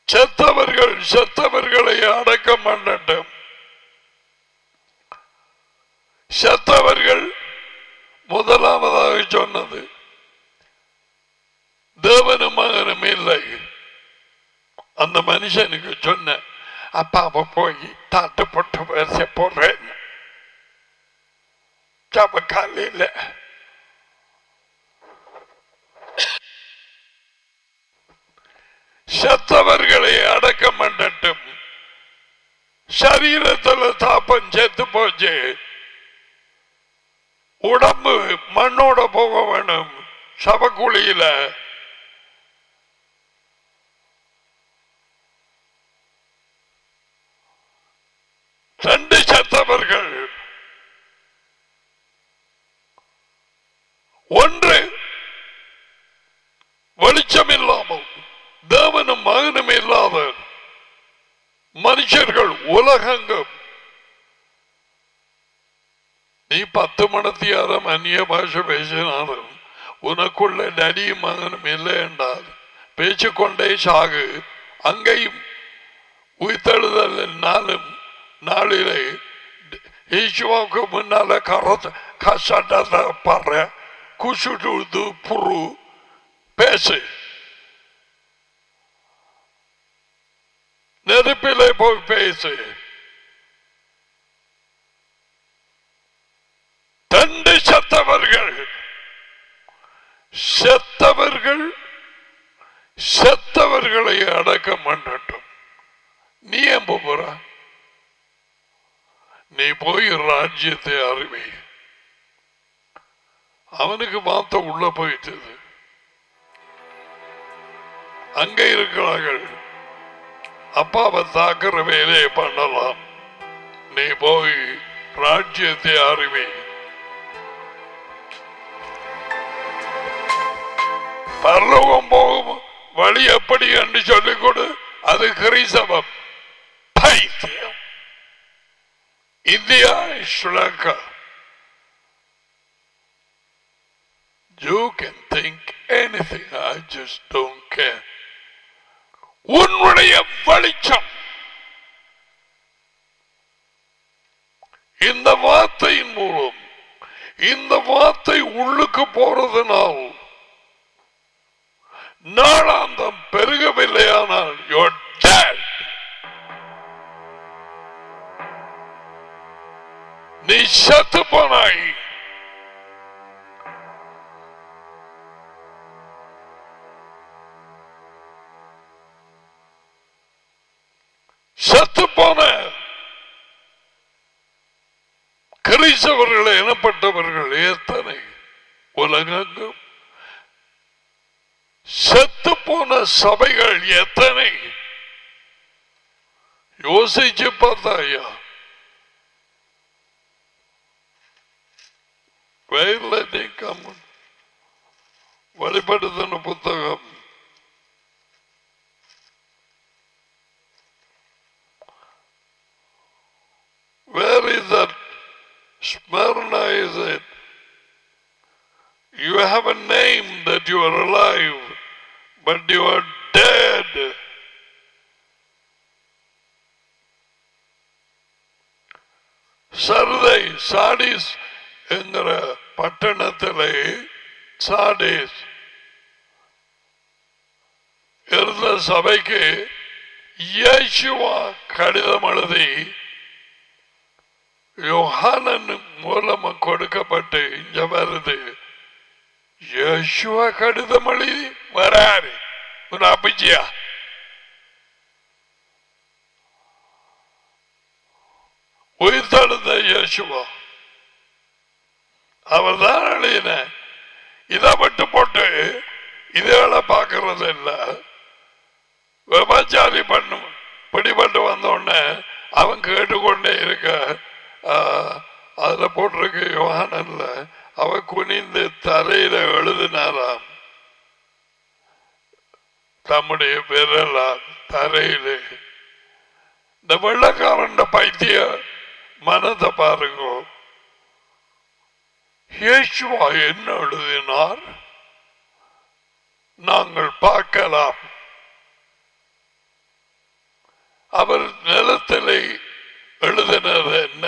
செத்தவர்கள் செத்தவர்களை அடக்கம் பண்ணட்டும். செத்தவர்கள் முதலாவதாக சொன்னது தேவனும் மகனும் இல்லை. அந்த மனுஷனுக்கு சொன்ன அப்பாவை போய் தாட்டு போட்டு வரிசை போடுறேன் காலையில் செத்தவர்களை அடக்கம் பண்ணட்டும். சரீரத்தில் தாப்பம் செத்து போச்சு, உடம்பு மண்ணோட போக வேணும். சபக்குழியில ரெண்டு செத்தவர்கள், ஒன்று வெளிச்சம் இல்லாமல் தேவனும் மகனும் இல்லாத மனுஷர்கள் உலகங்கும். நீ 10 மணத்தியாரம் அந்நிய பாஷை பேசினாலும் உனக்குள்ள நடியும் மகனும் இல்லை என்றால் பேச்சுக்கொண்டே சாகு. அங்கேயும் உயிர்த்தெழுதல் நாளிலே ஈசுவாவுக்கு முன்னால கஷ்டத்தை பாடுற குசுடு புரு பேசு. நெருப்பிலே போய் பேசு. ரெண்டு செத்தவர்கள் செத்தவர்கள் செத்தவர்களை அடக்கம் பண்ணட்டும். நீ ஏன் போற? நீ போய் ராஜ்யத்தை அறிவி. அவனுக்கு மாத்த உள்ள போயிட்டது. அங்க இருக்கிறார்கள். அப்பாவை தாக்குற வேலையை பண்ணலாம். நீ போய் ராஜ்யத்தை அறிவி. பரலோகம் போகும் வழி எப்படி என்று சொல்லிக் கொடு. அது கிறிஸ்தவம். பைத்தியம். India, Sri Lanka. You can think anything. I just don't care. உன்னுடைய வெளிச்சம் இந்த வார்த்தையின் மூலம், இந்த வார்த்தை உள்ளுக்கு போறதுனால் நாளாந்தம் பெருகவில்லையானால் you're dead. நீ செத்து போனாய். செத்து போன கிறிஸ்தவர்கள் எனப்பட்டவர்கள் எத்தனை உலகெங்கும், செத்து போன சபைகள் எத்தனை யோசிச்சு பார்த்தாயா? வெளிப்படுத்தின புத்தகம் where is that? Smyrna is it? You have a name that you are alive, but you are dead. Sardis சாடிஸ் என்கிற பட்டணத்திலே சாடிஸ் இருந்த சபைக்கு இயேசுவா கடிதம் எழுதி யோஹானன் மூலமா கொடுக்கப்பட்டு இங்க வருது. இயேசுவா கடிதம் எழுதி வராரு. ஒரு அபிஜியா உயிர்த்தெழுந்த இயேசுவா அவர் தான் எழுதின. இதை விட்டு போட்டு இதேவேளை பார்க்கறது இல்லை. விபச்சாரி பண்ணும் பிடிபட்டு வந்தோடனே அவன் கேட்டுக்கொண்டே இருக்க அதுல போட்டிருக்கு யோஹானன்ல அவன் குனிந்து தரையில எழுதினாராம். தம்முடைய விரலாம் தரையிலே. இந்த வெள்ளக்காரன் பைத்திய மனத்தை பாருங்க. இயேசுவா என்ன எழுதினார் நாங்கள் பார்க்கலாம். அவர் நிலத்திலே எழுதினது என்ன?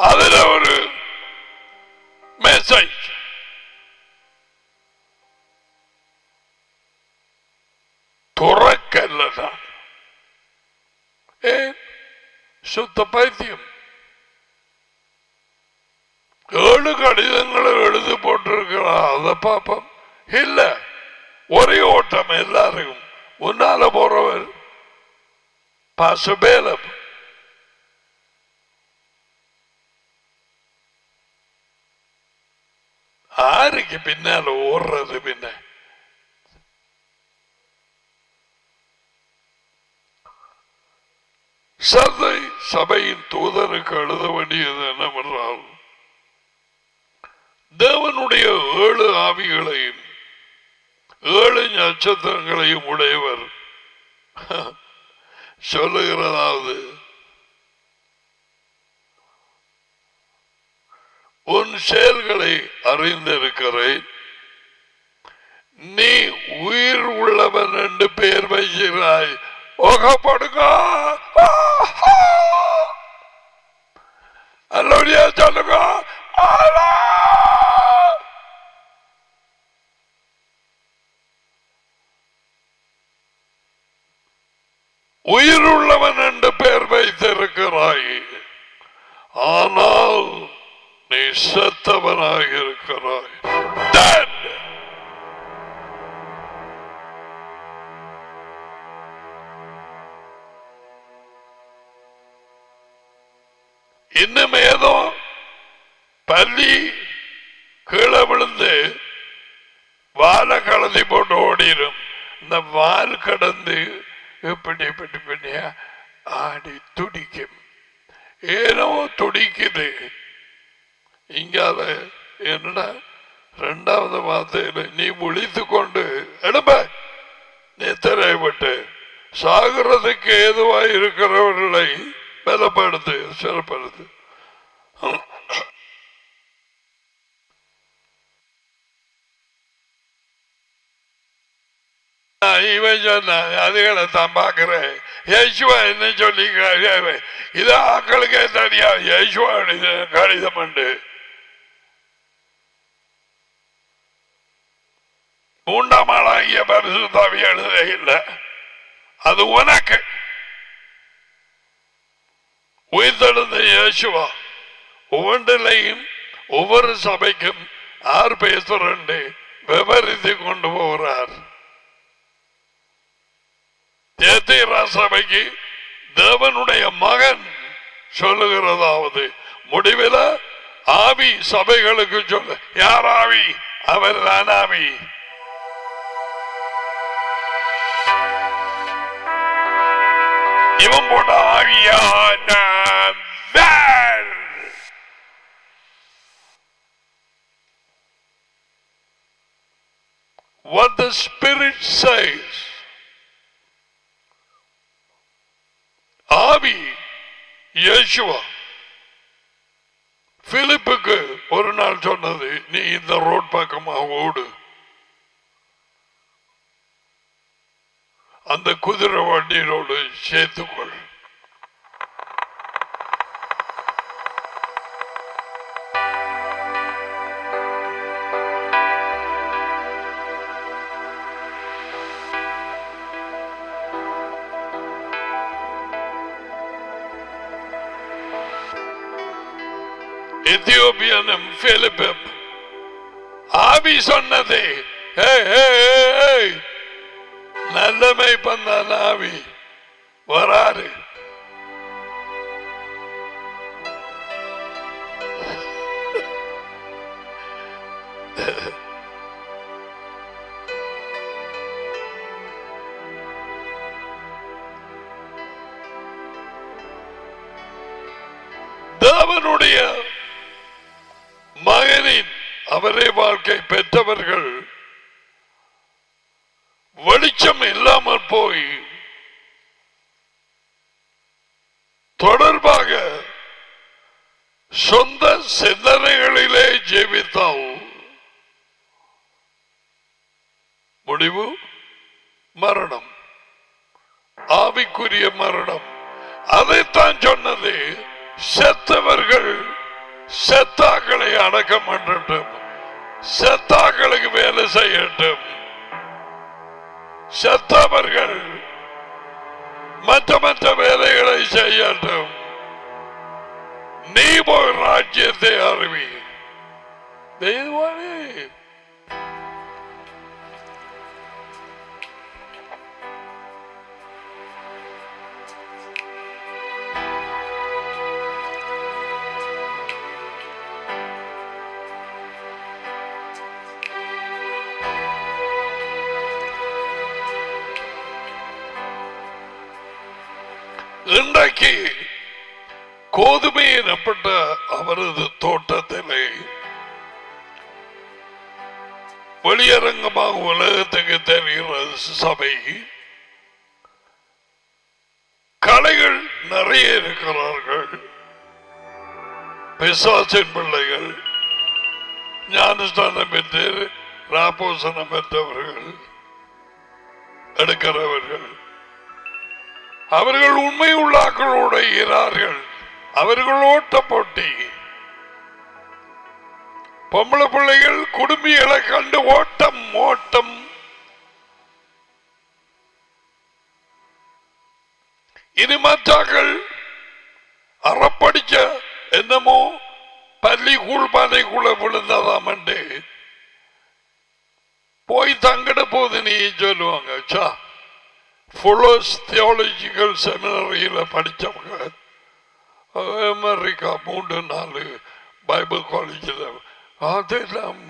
அதுல ஒரு மெசேஜ். துறக்கல்லதான். சுத்த பைத்தியம். 7 கடிதங்களை எழுதி போட்டிருக்கிறார். அதை பாப்போம். இல்ல, ஒரே ஓட்டம் எல்லாருக்கும். முன்னால போறவர் பாசுபேலம். ஆருக்கு பின்னால ஓடுறது? பின்ன சர்தை சபையின் தூதருக்கு எழுத வேண்டியது என்னவென்றால், தேவனுடைய 7 ஆவிகளையும் 7 நட்சத்திரங்களையும் உடையவர் சொல்லுகிறதாவது, உன் செயல்களை அறிந்திருக்கிறேன். நீ உயிர் உள்ளவன் என்று பெயர் வைக்கிறாய். ஓகப்படுங்க. அல்லோடியா சொல்லுங்க. உயிர் உள்ளவன் என்று பெயர் வைத்திருக்கிறாய், ஆனால் நீ செத்தவனாக இருக்கிறாய். இன்னும் ஏதோ பள்ளி கீழே விழுந்து வாழை கலந்து போட்டு ஓடிடும். இந்த வால் கடந்து இப்படி இப்படி பண்ணியா ஆடி துடிக்கும். ஏனோ துடிக்குது. இங்கால என்னடா 2வது வார்த்தையில நீ விழித்து கொண்டு எழுப்ப நித்திரைப்பட்டு சாகிறதுக்கு ஏதுவாய் இருக்கிறவர்களை பலப்படுத்து, சிறப்படுத்து. இவன் சொன்ன அதுகளை தான் பார்க்கிறேன். யேசுவா என்ன சொல்லி இது ஆக்களுக்கே தனியா யேசுவா கடிதம் உண்டு. 3ஆம் ஆளாகிய பரிசுத்தாவி எழுத இல்லை. அது உனக்கு உயிர்த்தெழுந்த இயேசுவா ஒவ்வொன்றிலையும் ஒவ்வொரு சபைக்கும் 6 பேசுறண்டு விவரித்து கொண்டு போகிறார். தேத்திரா சபைக்கு தேவனுடைய மகன் சொல்லுகிறதாவது, முடிவில் ஆவி சபைகளுக்கு சொல்ல. யார் ஆவி? அவர் தான் ஆவி. இவன் போட்ட ஆவியான what the Spirit says. ஆவி இயேசுவா பிலிப்புக்கு ஒரு நாள் சொன்னது, நீ இந்த ரோட் பக்கமாக ஓடு, அந்த குதிரை வண்டியோடு சேர்த்துக்கொள். எத்தியோப்பியனும் பிலிப்பும் ஆவி சொன்னதே, நல்லமை பண்ணான் ஆவி வராரு. தேவனுடைய அவரே வாழ்க்கை பெற்றவர்கள் வெளிச்சம் இல்லாமல் போய் தொடர்பாக சொந்த சிந்தனைகளிலே ஜீவித்தால் முடிவு மரணம், ஆவிக்குரிய மரணம். அதைத்தான் சொன்னது. செத்தவர்கள் செத்தாக்களை அடக்கம் பண்ணட்டும், செத்தாக்களுக்கு வேலை செய்யட்டும், செத்தவர்கள் மற்ற மற்ற வேலைகளை செய்யட்டும், நீ போய் ராஜ்யத்தை அறிவி. இன்றைக்கு கோதுமை எனப்பட்ட அவரது தோட்டத்திலே வெளியரங்கமாக உலகத்துக்கு தெரிகிற சபை கலைகள் நிறைய இருக்கிறார்கள். பிசாசின் பிள்ளைகள், ஞானஸ்தானம் பெற்று ராப்போசனம் பெற்றவர்கள் எடுக்கிறவர்கள், அவர்கள் உண்மை உள்ளாக்களோடு இருக்கிறார்கள். அவர்கள் ஓட்ட போட்டி. பொம்பளை பிள்ளைகள் குடும்பிகளை கண்டு ஓட்டம் ஓட்டம். இனி மற்றாக்கள் அறப்படிச்ச என்னமோ பள்ளி கூழ்பானைக்குள்ள விழுந்ததாம் என்று போய் தங்கிட போது நீ சொல்லுவாங்க. ஃபுல்லோஸ் தியாலஜிக்கல் செமினரியில் படித்தவங்க, அமெரிக்கா 3-4 பைபிள் காலேஜில், அதெல்லாம்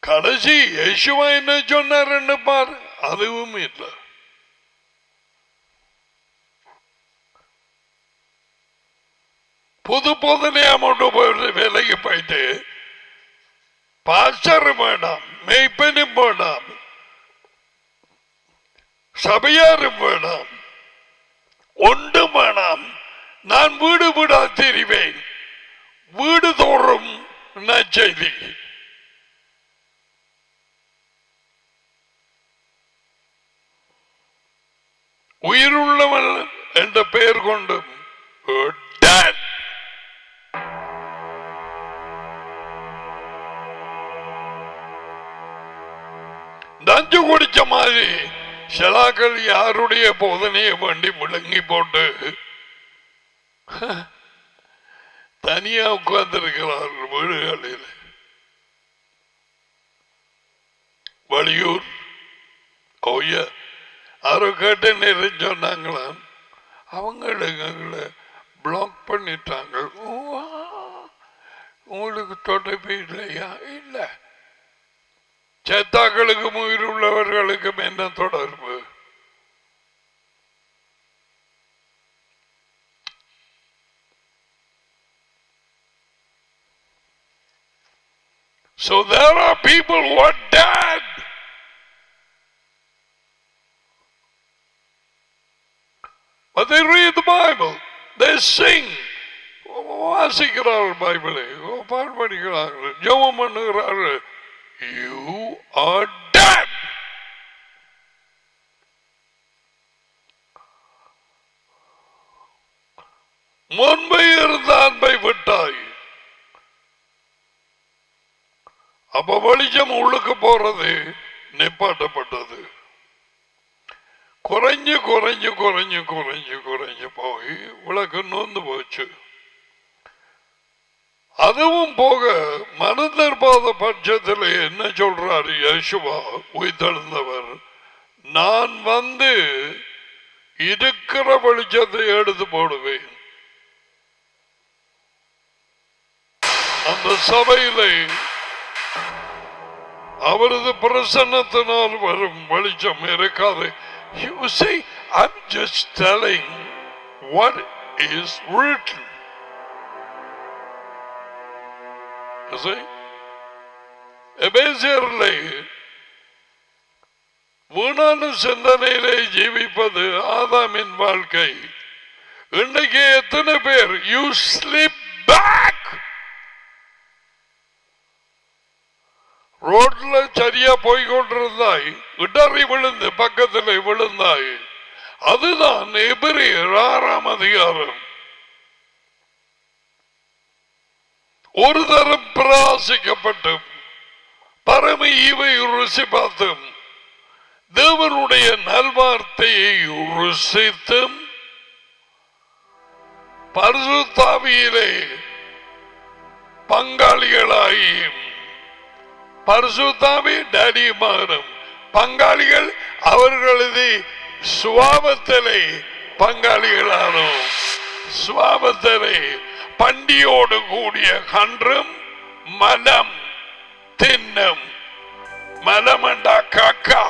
கடைசி யேசுவா என்ன சொன்னார் பாரு, அதுவும் இல்லை. புது போதனையா மட்டும் போயிட்டு வேலைக்கு போயிட்டு பாஸ்டரும் வேண்டாம், மெய்ப்பனும் வேண்டாம், சபையாரும் வேண்டாம், ஒன்றும் வேண்டாம். நான் வீடு வீடா தெரிவேன், வீடு தோறும் நற்செய்தி. உயிருள்ளவன் என்ற பெயர் கொண்டு நஞ்சு குடிச்ச மாதிரி சிலாக்கள் யாருடைய போதனையை வேண்டி விளங்கி போட்டு தனியா உட்கார்ந்திருக்கிறார்கள் வீடுகளில். வலியூர் யாரோ கேட்ட நேரம் சொன்னாங்களாம், அவங்களை பிளாக் பண்ணிட்டாங்க. உங்களுக்கு தொடர்பு இல்லையா? இல்லை. சேத்தாக்களுக்கும் உயிர் உள்ளவர்களுக்கும் என்ன தொடர்பு? So there are people who are dead. But they read the Bible. They sing. வாசிக்கிறார்கள் பைபிளை, பாட்டு படிக்கிறார்கள், ஜெபம் பண்ணுகிறார்கள். You are dead. முன்பை இருந்த அன்பை விட்டாய். அப்ப வெளிச்சம் உள்ளுக்கு போறது நிப்பாட்டப்பட்டது. குறைஞ்சு குறைஞ்சு குறைஞ்சு குறைஞ்சு குறைஞ்சு போய் விளக்கு நோந்து போச்சு. அதுவும் போக மனதிற்பாத பட்சத்தில் என்ன சொல்றாரு யேசுவா உயிர்த்தெழுந்தவர்? நான் வந்து இருக்கிற வெளிச்சத்தை எடுத்து போடுவேன். அந்த சபையிலே அவரது பிரசன்னத்தினால் வரும் வெளிச்சம் இருக்காது. You see, I'm just telling what is written. You see? எபேசியரிலே வீணான சிந்தனையிலே ஜீவிப்பது ஆதாமின் வாழ்க்கை. இன்றைக்கு எத்தனை பேர் யூ ஸ்லிப் பேக்? ரோட்ல சரியா போய்கொண்டிருந்தாய், இடறி விழுந்து பக்கத்தில் விழுந்தாய். அதுதான் எபிரேயர் 6ஆம் அதிகாரம். ஒரு தரம் பிரயாசிக்கப்பட்டும் பரம ஈவை ருசி பார்த்தும் தேவனுடைய நல்வார்த்தையை ருசித்தும் பரிசுத்தாவியிலே பங்காளிகளாகியும், பரிசுத்தாவி டேடியுமாறும் பங்காளிகள் அவர்களது சுவாபத்திலே பங்காளிகளானோம். சுவாபத்திலே பண்டியோடு கூடிய கன்றும் மலம் தின்னும். மலமண்டா காக்கா.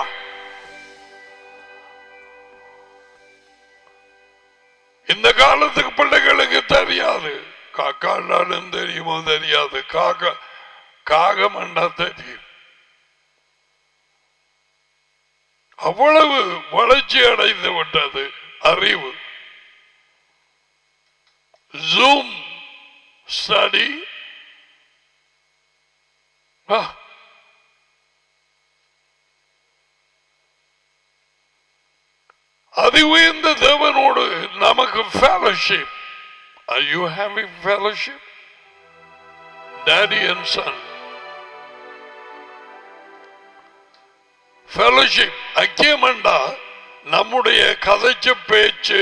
இந்த காலத்துக்கு பிள்ளைகளுக்கு தெரியாது. காக்காண்டாலும் தெரியுமோ தெரியாது. காகமண்டா தெரியும். அவ்வளவு வளர்ச்சி அடைந்து விட்டது அறிவு. ஜூம் ஸ்டடி அதி உயர்ந்த தேவனோடு நமக்கு fellowship. Are you having fellowship? Daddy and son. Fellowship. ஐக்கியமண்டா நம்முடைய கதைச்சு பேச்சு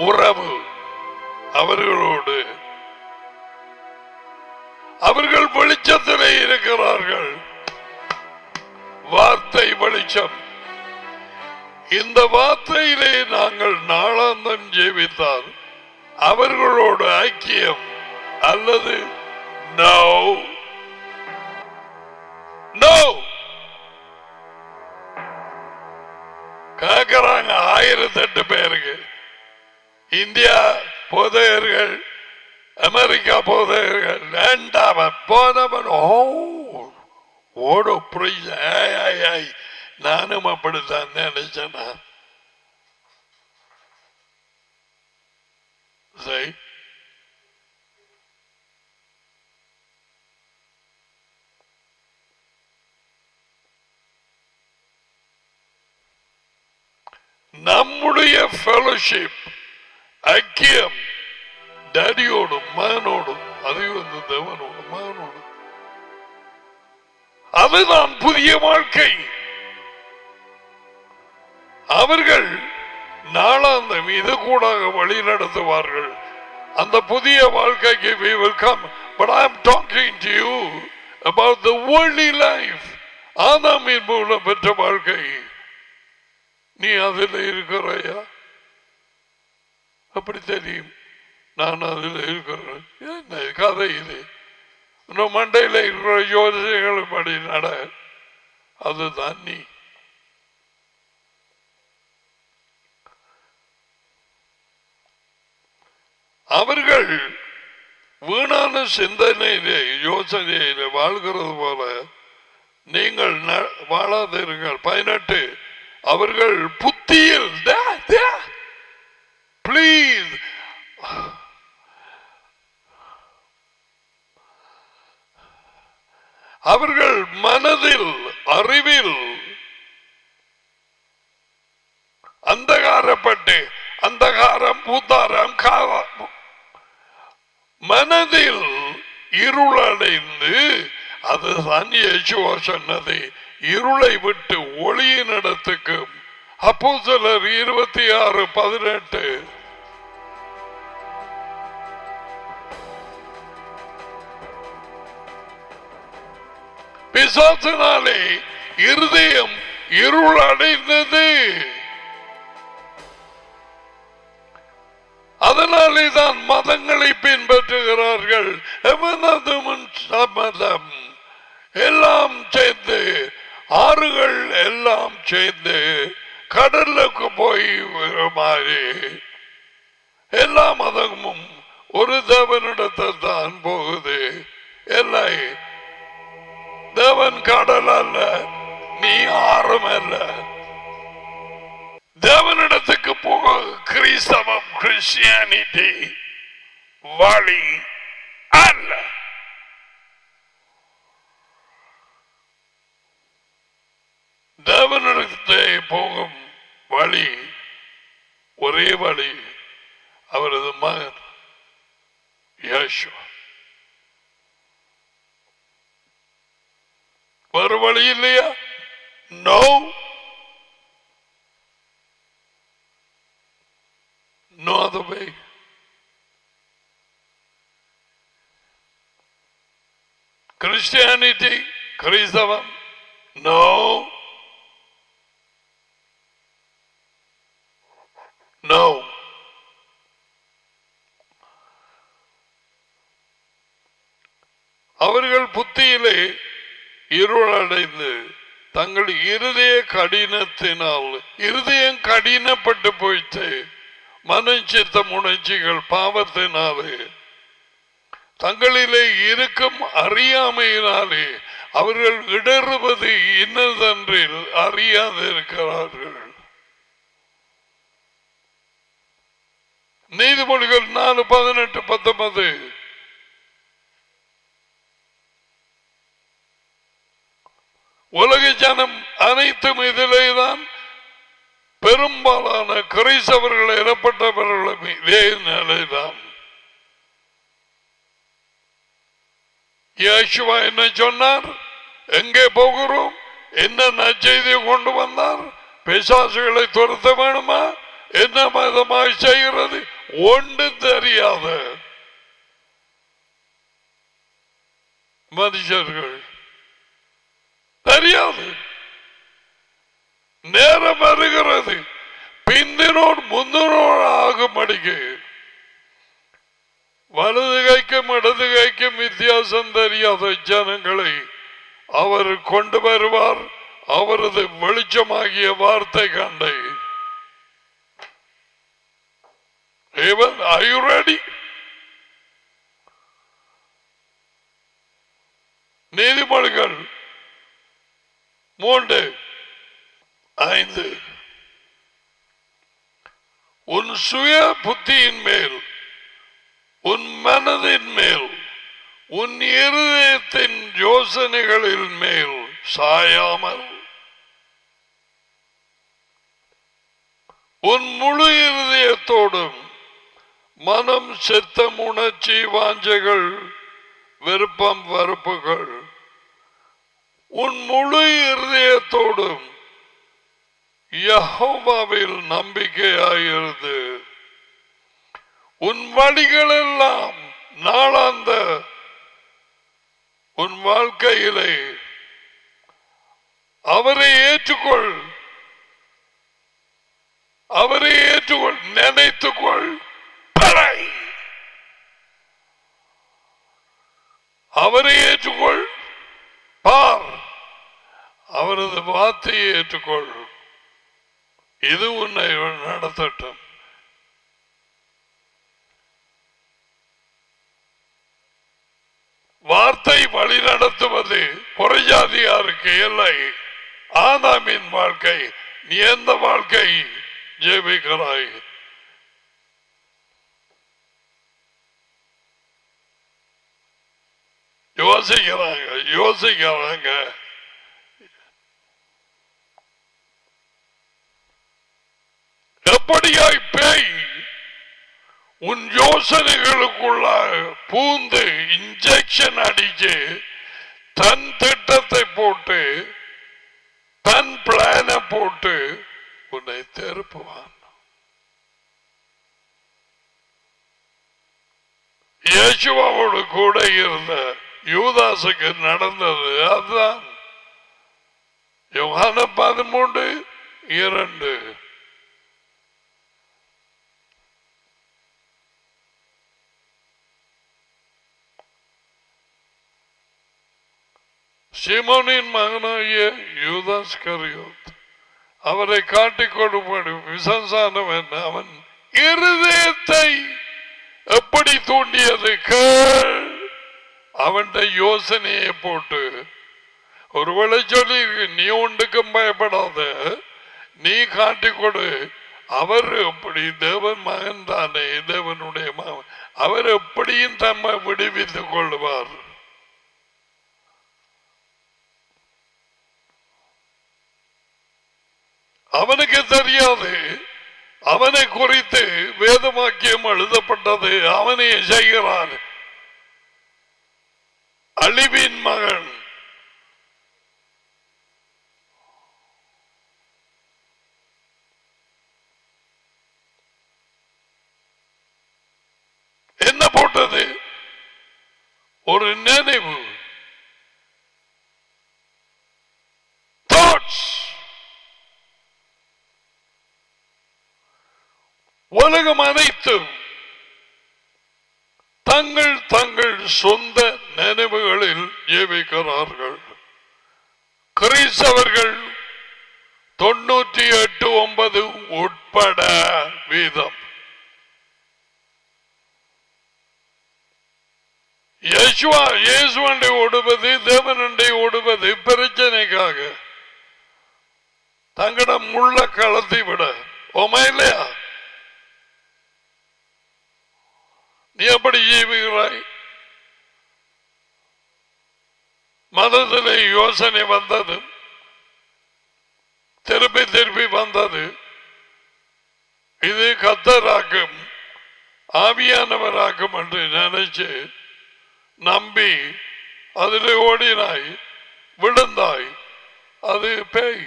உறவு அவர்களோடு. அவர்கள் வெளிச்சத்திலே இருக்கிறார்கள். வார்த்தை வெளிச்சம். இந்த வார்த்தையிலே நாங்கள் நாளாந்தம் ஜீவித்தால் அவர்களோடு ஐக்கியம் அல்லது நோ நோ கேட்கிறாங்க. 1008 பேருக்கு இந்தியா போதையர்கள், அமெரிக்கா போதையர்கள், வேண்டாமன் போனவன் ஓட புரிய. நானும் அப்படித்தான் நினைச்சேன். சரி, நம்முடைய ஃபெலோஷிப் ஐக்கியம் டேடியோடும் மகனோடும், அதையும் வந்து தேவனோடும் மகனோடும், அதுதான் புதிய வாழ்க்கை. அவர்கள் நாளாந்தம் இது கூட வழி நடத்துவார்கள். அந்த புதிய வாழ்க்கைக்கு we will come. But I am talking to you about the worldly life. ஆதாமின் மூலம் பெற்ற வாழ்க்கை. நீ அதில் இருக்கிறையா? அப்படி தெரியும் நான் அதில் இருக்கிறேன். என்ன கதை இது? இன்னும் மண்டையில் இருக்கிற யோசனைகள் படி நட. அதுதான் நீ. அவர்கள் வீணான சிந்தனையிலே யோசனையிலே வாழ்கிறது போல நீங்கள் வாழாதீர்கள். 18 அவர்கள் புத்தியில் பிளீஸ் அவர்கள் மனதில் அறிவில் அந்தகாரப்பட்டு, அந்தகாரம் பூத்தாரம் மனதில் இருளடைந்து, அதுதான் இயேசுவா சொன்னது, இருளை விட்டு ஒளியின் இடத்துக்கு. அப்போஸ்தலர் 26:18. பிசாசினாலே இருதயம் இருளடைந்தது. அதனாலே தான் மதங்களை பின்பற்றுகிறார்கள். மதம் எல்லாம் சேர்ந்து, ஆறுகள் எல்லாம் சேர்ந்து கடலுக்கு போய் மாதிரி எல்லா மதமும் ஒரு தேவனிடத்தில் தான் போகுது. எல்லாம் தேவன் கடல் அல்ல, நீ ஆறும் அல்ல. தேவனிடத்துக்கு போக கிறிஸ்தவம் கிறிஸ்டியானிட்டி வழி அல்ல. தேவனிடத்தை போகும் வழி ஒரே வழி, அவரது மகன் யேசுவா. வேறு வழி இல்லையா? No, no other way. Christianity, கிறிஸ்தவம், no. No. அவர்கள் புத்தியிலே இருளடைந்து தங்கள் இருதய கடினத்தினால், இருதயம் கடினப்பட்டு போயிட்டு மனச்சித்த உணர்ச்சிகள் பாவத்தினாலே தங்களிலே இருக்கும் அறியாமையினாலே அவர்கள் இடறுவது இன்னதென்றில் அறியாதிருக்கிறார்கள். நீதிமொழிகள் 4:18-19. உலக ஜனம் அனைத்தும் இதிலேதான் பெரும்பாலான கிறிஸ்தவர்கள் எனப்பட்டவர்களும் இதே நிலைதான். யேசுவா என்ன சொன்னார்? எங்கே போகிறோம்? என்ன நற்செய்தியை கொண்டு வந்தார்? பிசாசுகளை துரத்த வேணுமா? என்ன மதமாய் செய்கிறது? ஒன்று தெரியாத மனுஷர்கள், தெரியாது. நேரம் வருகிறது, பிந்தினோடு முந்தினோடு ஆகும்படிக்கு வலது கைக்கும் இடது கைக்கும் வித்தியாசம் தெரியாத ஜனங்களை அவர் கொண்டு வருவார். அவரது வெளிச்சமாகிய வார்த்தை கண்டை. Are you ready? நீதிமொழிகள் 3:5. உன் சுய புத்தியின் மேல், உன் மனதின் மேல், உன் இருதயத்தின் யோசனைகளின் மேல் சாயாமல் உன் முழு இருதயத்தோடும் மனம், சித்தம், உணர்ச்சி, வாஞ்சைகள், விருப்பம், வெறுப்புகள், உன் முழு இருதயத்தோடும் யெகோவாவில் நம்பிக்கையாயிருந்து உன் வழிகள் எல்லாம் நாளாந்த உன் வாழ்க்கையிலே அவரை ஏற்றுக்கொள். அவரை ஏற்றுக்கொள், நினைத்துக்கொள், அவரை ஏற்றுக்கொள், பார், அவரது வார்த்தையை ஏற்றுக்கொள். இது உன்னை நடத்தட்டும். வார்த்தை வழி நடத்துவது புறஜாதியாருக்கு இல்லை. ஆதாமின் வாழ்க்கை, நீ எந்த வாழ்க்கை ஜெபிக்கிறாய்? யோசிக்கிறாங்க. எப்படியாய் பேய் உன் யோசனைகளுக்குள்ள பூந்து இன்ஜெக்ஷன் அடிச்சு தன் திட்டத்தை போட்டு தன் பிளான போட்டு உன்னை திருப்புவான். இயேசுவோடு கூட இருந்த யூதாசுக்கு நடந்தது அதுதான். யோவான் 13:2. சீமோனின் மகனாகிய யூதாஸ் கரியோத் அவரை காட்டிக் கொடுப்படும் விசேஷானவன் அவன் இருதயத்தை எப்படி தூண்டியது கேள். அவன் யோசனையை போட்டு ஒருவேளை சொல்லி நீ ஒன்றுக்கும் பயப்படாத, நீ காட்டிக் கொடு. அவர் எப்படி தேவன் மகன் தானே, தேவனுடைய மகன், அவர் எப்படியும் தம்மை விடுவித்துக் கொள்வார். அவனுக்கு தெரியாது, அவனை குறித்து வேதவாக்கியம் எழுதப்பட்டது. அவனே செய்கிறான், அழிவின் மகன். என்ன போட்டது? ஒரு நினைவு, தாட்ஸ். உலகம் அனைத்தும் தங்கள் தங்கள் சொந்த நினைவுகளில் ஜீவிக்கிறார்கள். கிறிஸ்தவர்கள் 98.9 உட்பட வீதம் இயேசுவண்டை ஓடுவது, தேவனண்டை ஓடுவது பிரச்சனைக்காக. தங்களிடம் உள்ள களத்தை விட ஓமா இல்லையா? நீ எப்படி ஜீவிக்கிறாய்? மதத்தில் யோசனை வந்தது, திருப்பி திருப்பி வந்தது. இது கர்த்தராக்கும் ஆவியானவராக்கும் என்று நினைச்சு நம்பி அதில் ஓடினாய், விழுந்தாய். அது பேய்.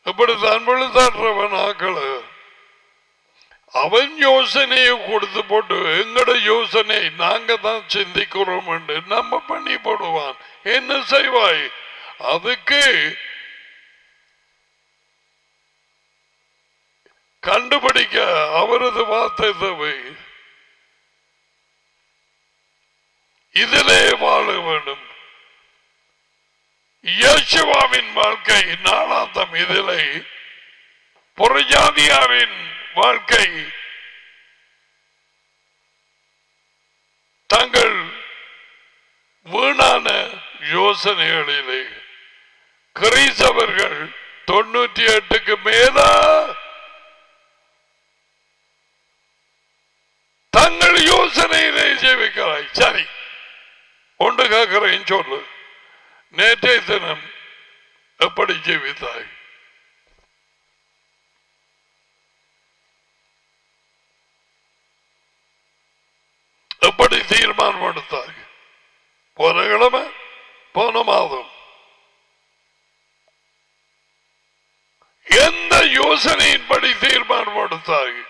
இப்படித்தான் விழுதாடுறவன் ஆக்கள. அவன் யோசனையை கொடுத்து போட்டு எங்கட யோசனை நாங்க தான் சிந்திக்கிறோம் என்று நம்ம பண்ணி போடுவான். என்ன செய்வாய்? அதுக்கு கண்டுபிடிக்க அவரது வார்த்தை தேவை. இதிலே வாழ வேண்டும். இயேசுவின் வாழ்க்கை நாளாந்தம் இதிலே, புறஜாதியாரின் வாழ்க்கை தங்கள் வீணான யோசனைகளிலே. கிறிஸ்தவர்கள் 98க்கு மேல தங்கள் யோசனையிலே ஜீவிக்கிறாய். சரி, ஒன்று கேட்கிறேன், சொல்லு. நேற்றைய தினம் எப்படி ஜீவித்தாய்? எப்படி தீர்மானம் எடுத்தாய்? போன கிழமை, போன மாதம் எந்த யோசனையின்படி தீர்மானம் எடுத்தாய்?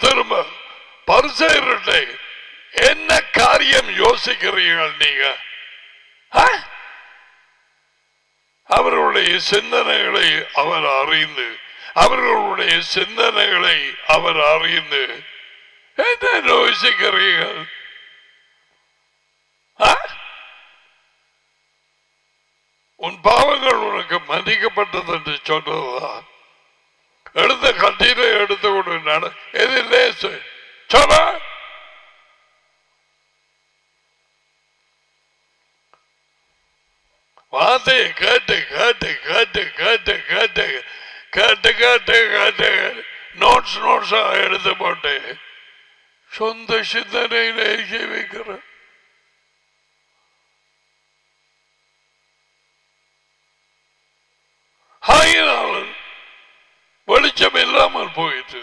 திரும்ப பரிசேயர்களே, என்ன காரியம் யோசிக்கிறீர்கள் நீங்க? அவர்களுடைய சிந்தனைகளை அவர் அறிந்து, அவர்களுடைய சிந்தனைகளை அவர் அறிந்து என்ன யோசிக்கிறீர்கள்? உன் பாவங்கள் உனக்கு மன்னிக்கப்பட்டது என்று சொன்னதா? எடுத்த கட்டில எடுத்து கொண்டு நட, எது லேசு சொல்ல? வார்த்தையை கேட்டு கேட்டு கேட்டு கேட்டு கேட்டு கேட்டு கேட்டு கேட்டு நோட்ஸ் நோட்ஸா எடுத்து போட்டு சொந்த சிந்தனையிலே ஜீவிக்கிற ஆயினாலும் வெளிச்சம் இல்லாமல் போயிட்டு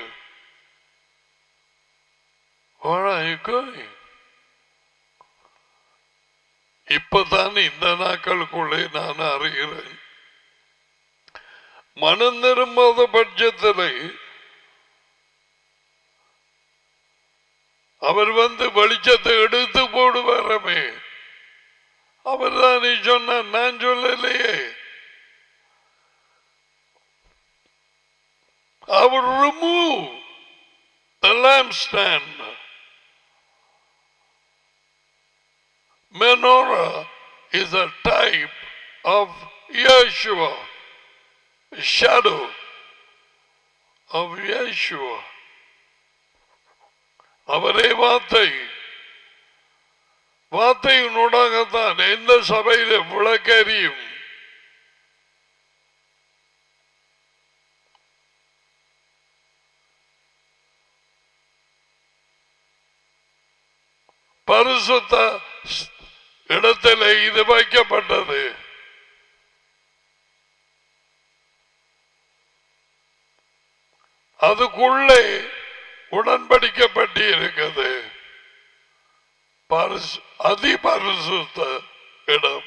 இப்பதான் இந்த நாட்களுக்குள்ளே நான் அறிகிறேன். மனம் திரும்பாத பட்சத்தில் அவர் வந்து வெளிச்சத்தை எடுத்து போடுவாரமே. அவர் தான் சொன்ன, நான் சொல்லலையே. I will remove the lampstand. Menorah is a type of Yeshua, a shadow of Yeshua. அவரே வார்த்தை. வார்த்தையினூடாகத்தான் எந்த சபையில விளக்கறியும். பரிசுத்த இடத்திலே இது வைக்கப்பட்டது. அதுக்குள்ளே உடன்படிக்கப்பட்டு இருக்கிறது. அதிபரிசுத்த இடம்.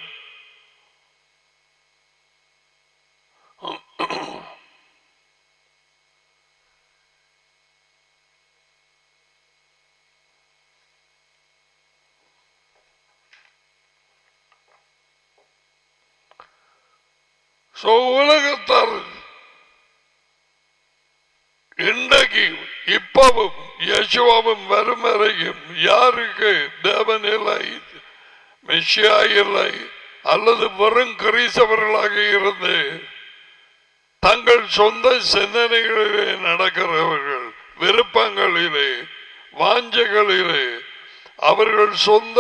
உலகத்தார் இன்றைக்கு இப்பவும் யேசுவாவும் வரும் வரையும் யாருக்கு தேவன் இல்லை, மெசியா இல்லை, அல்லது வெறும் கிறிஸ்தவர்களாக இருந்து தங்கள் சொந்த சிந்தனைகளிலே நடக்கிறவர்கள், விருப்பங்களிலே, வாஞ்சைகளிலே, அவர்கள் சொந்த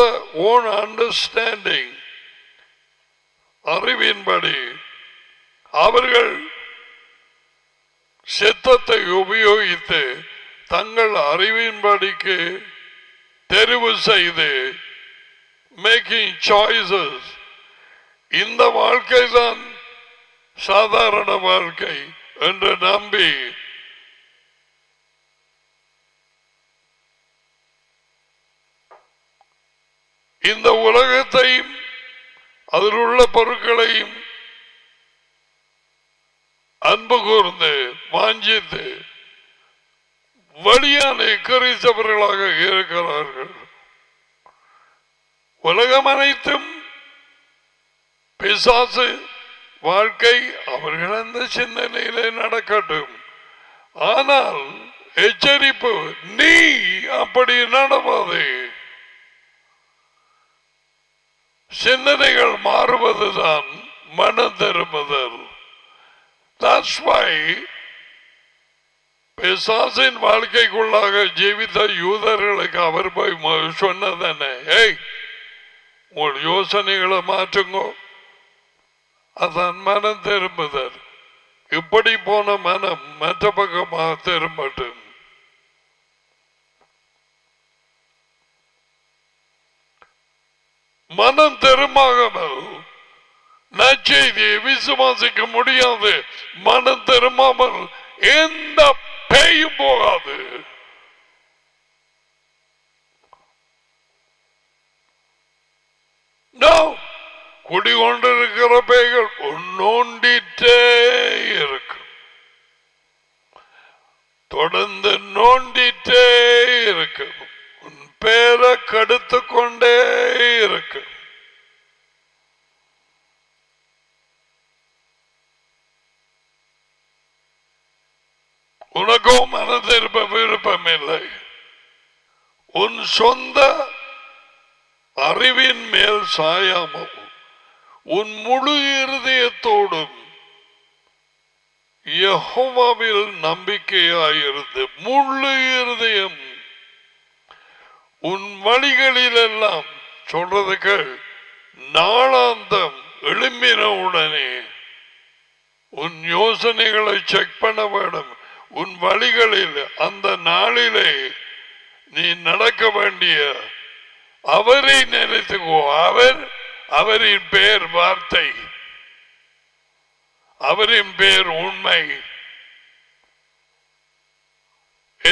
ஓன் அண்டர்ஸ்டாண்டிங் அறிவின்படி அவர்கள் சித்தத்தை உபயோகித்து தங்கள் அறிவின்படிக்கு தெரிவு செய்து மேக்கிங் சாய்ஸஸ். இந்த வாழ்க்கை தான் சாதாரண வாழ்க்கை என்று நம்பி இந்த உலகத்தையும் அதில் உள்ள பொருட்களையும் அன்பு கூர்ந்து வாஞ்சித்து வழியான கிறிஸ்தவர்களாக இருக்கிறார்கள். உலகம் அனைத்தும் பிசாசு வாழ்க்கை அவர்கள் அந்த சிந்தனையிலே நடக்கட்டும். ஆனால் எச்சரிப்பு, நீ அப்படி நடவாதே. சிந்தனைகள் மாறுவதுதான் மனம் திரும்புதல். That's why பிசாசின் வாழ்க்கைக்குள்ளாக ஜீவித்த யூதர்களுக்கு அவர் போய் சொன்னதென்ன, ஏய் உங்கள் யோசனைகளை மாற்றுங்கோ, அதான் மனம் திரும்புதல். இப்படி போன மனம் மற்ற பக்கமாக திரும்பட்டும். மனம் திரும்பாமல் நற்செய்தியை விசுவாசிக்க முடியாது. மனம் திரும்பாமல் எந்த பேயும் போகாது. குடிகொண்டிருக்கிற பேய்கள் நோண்டிட்டே இருக்கு, தொடர்ந்து நோண்டிட்டே இருக்கு, உன் பேரை கடுத்து கொண்டே இருக்கு. உனக்கோ மனதிருப்ப விருப்பம் இல்லை. உன் சொந்த அறிவின் மேல் சாயாமல் உன் முழு இருதயத்தோடும் யெகோவாவில் நம்பிக்கையாயிருந்து முழு இருதயம் உன் வழிகளிலெல்லாம் சொல்றதுக்கு நாளாந்தம் எழும்பின உடனே உன் யோசனைகளை செக் பண்ண வேண்டும். உன் வழிகளில் அந்த நாளிலே நீ நடக்க வேண்டிய அவரை நினைத்துக்கோ. அவரின் பேர் வார்த்தை, அவரின் பேர் உண்மை.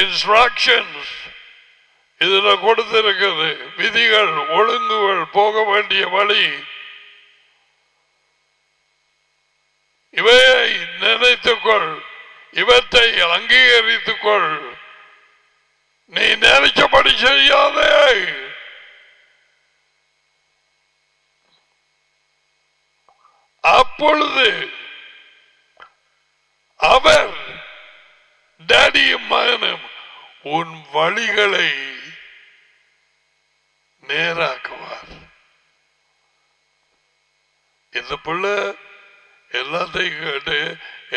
இன்ஸ்ட்ரக்ஷன்ஸ் இதுல கொடுத்திருக்கிறது, விதிகள், ஒழுங்குகள், போக வேண்டிய வழி. இவையை நினைத்துக்கொள், இவற்றை அங்கீகரித்துக்கொள். நீ நினைச்சபடி செய்யாதே. அப்பொழுது அவர் டாடியும் மகனும் உன் வழிகளை நேராக்குவார். இந்த பிள்ளை எல்லாத்தையும் கேட்டு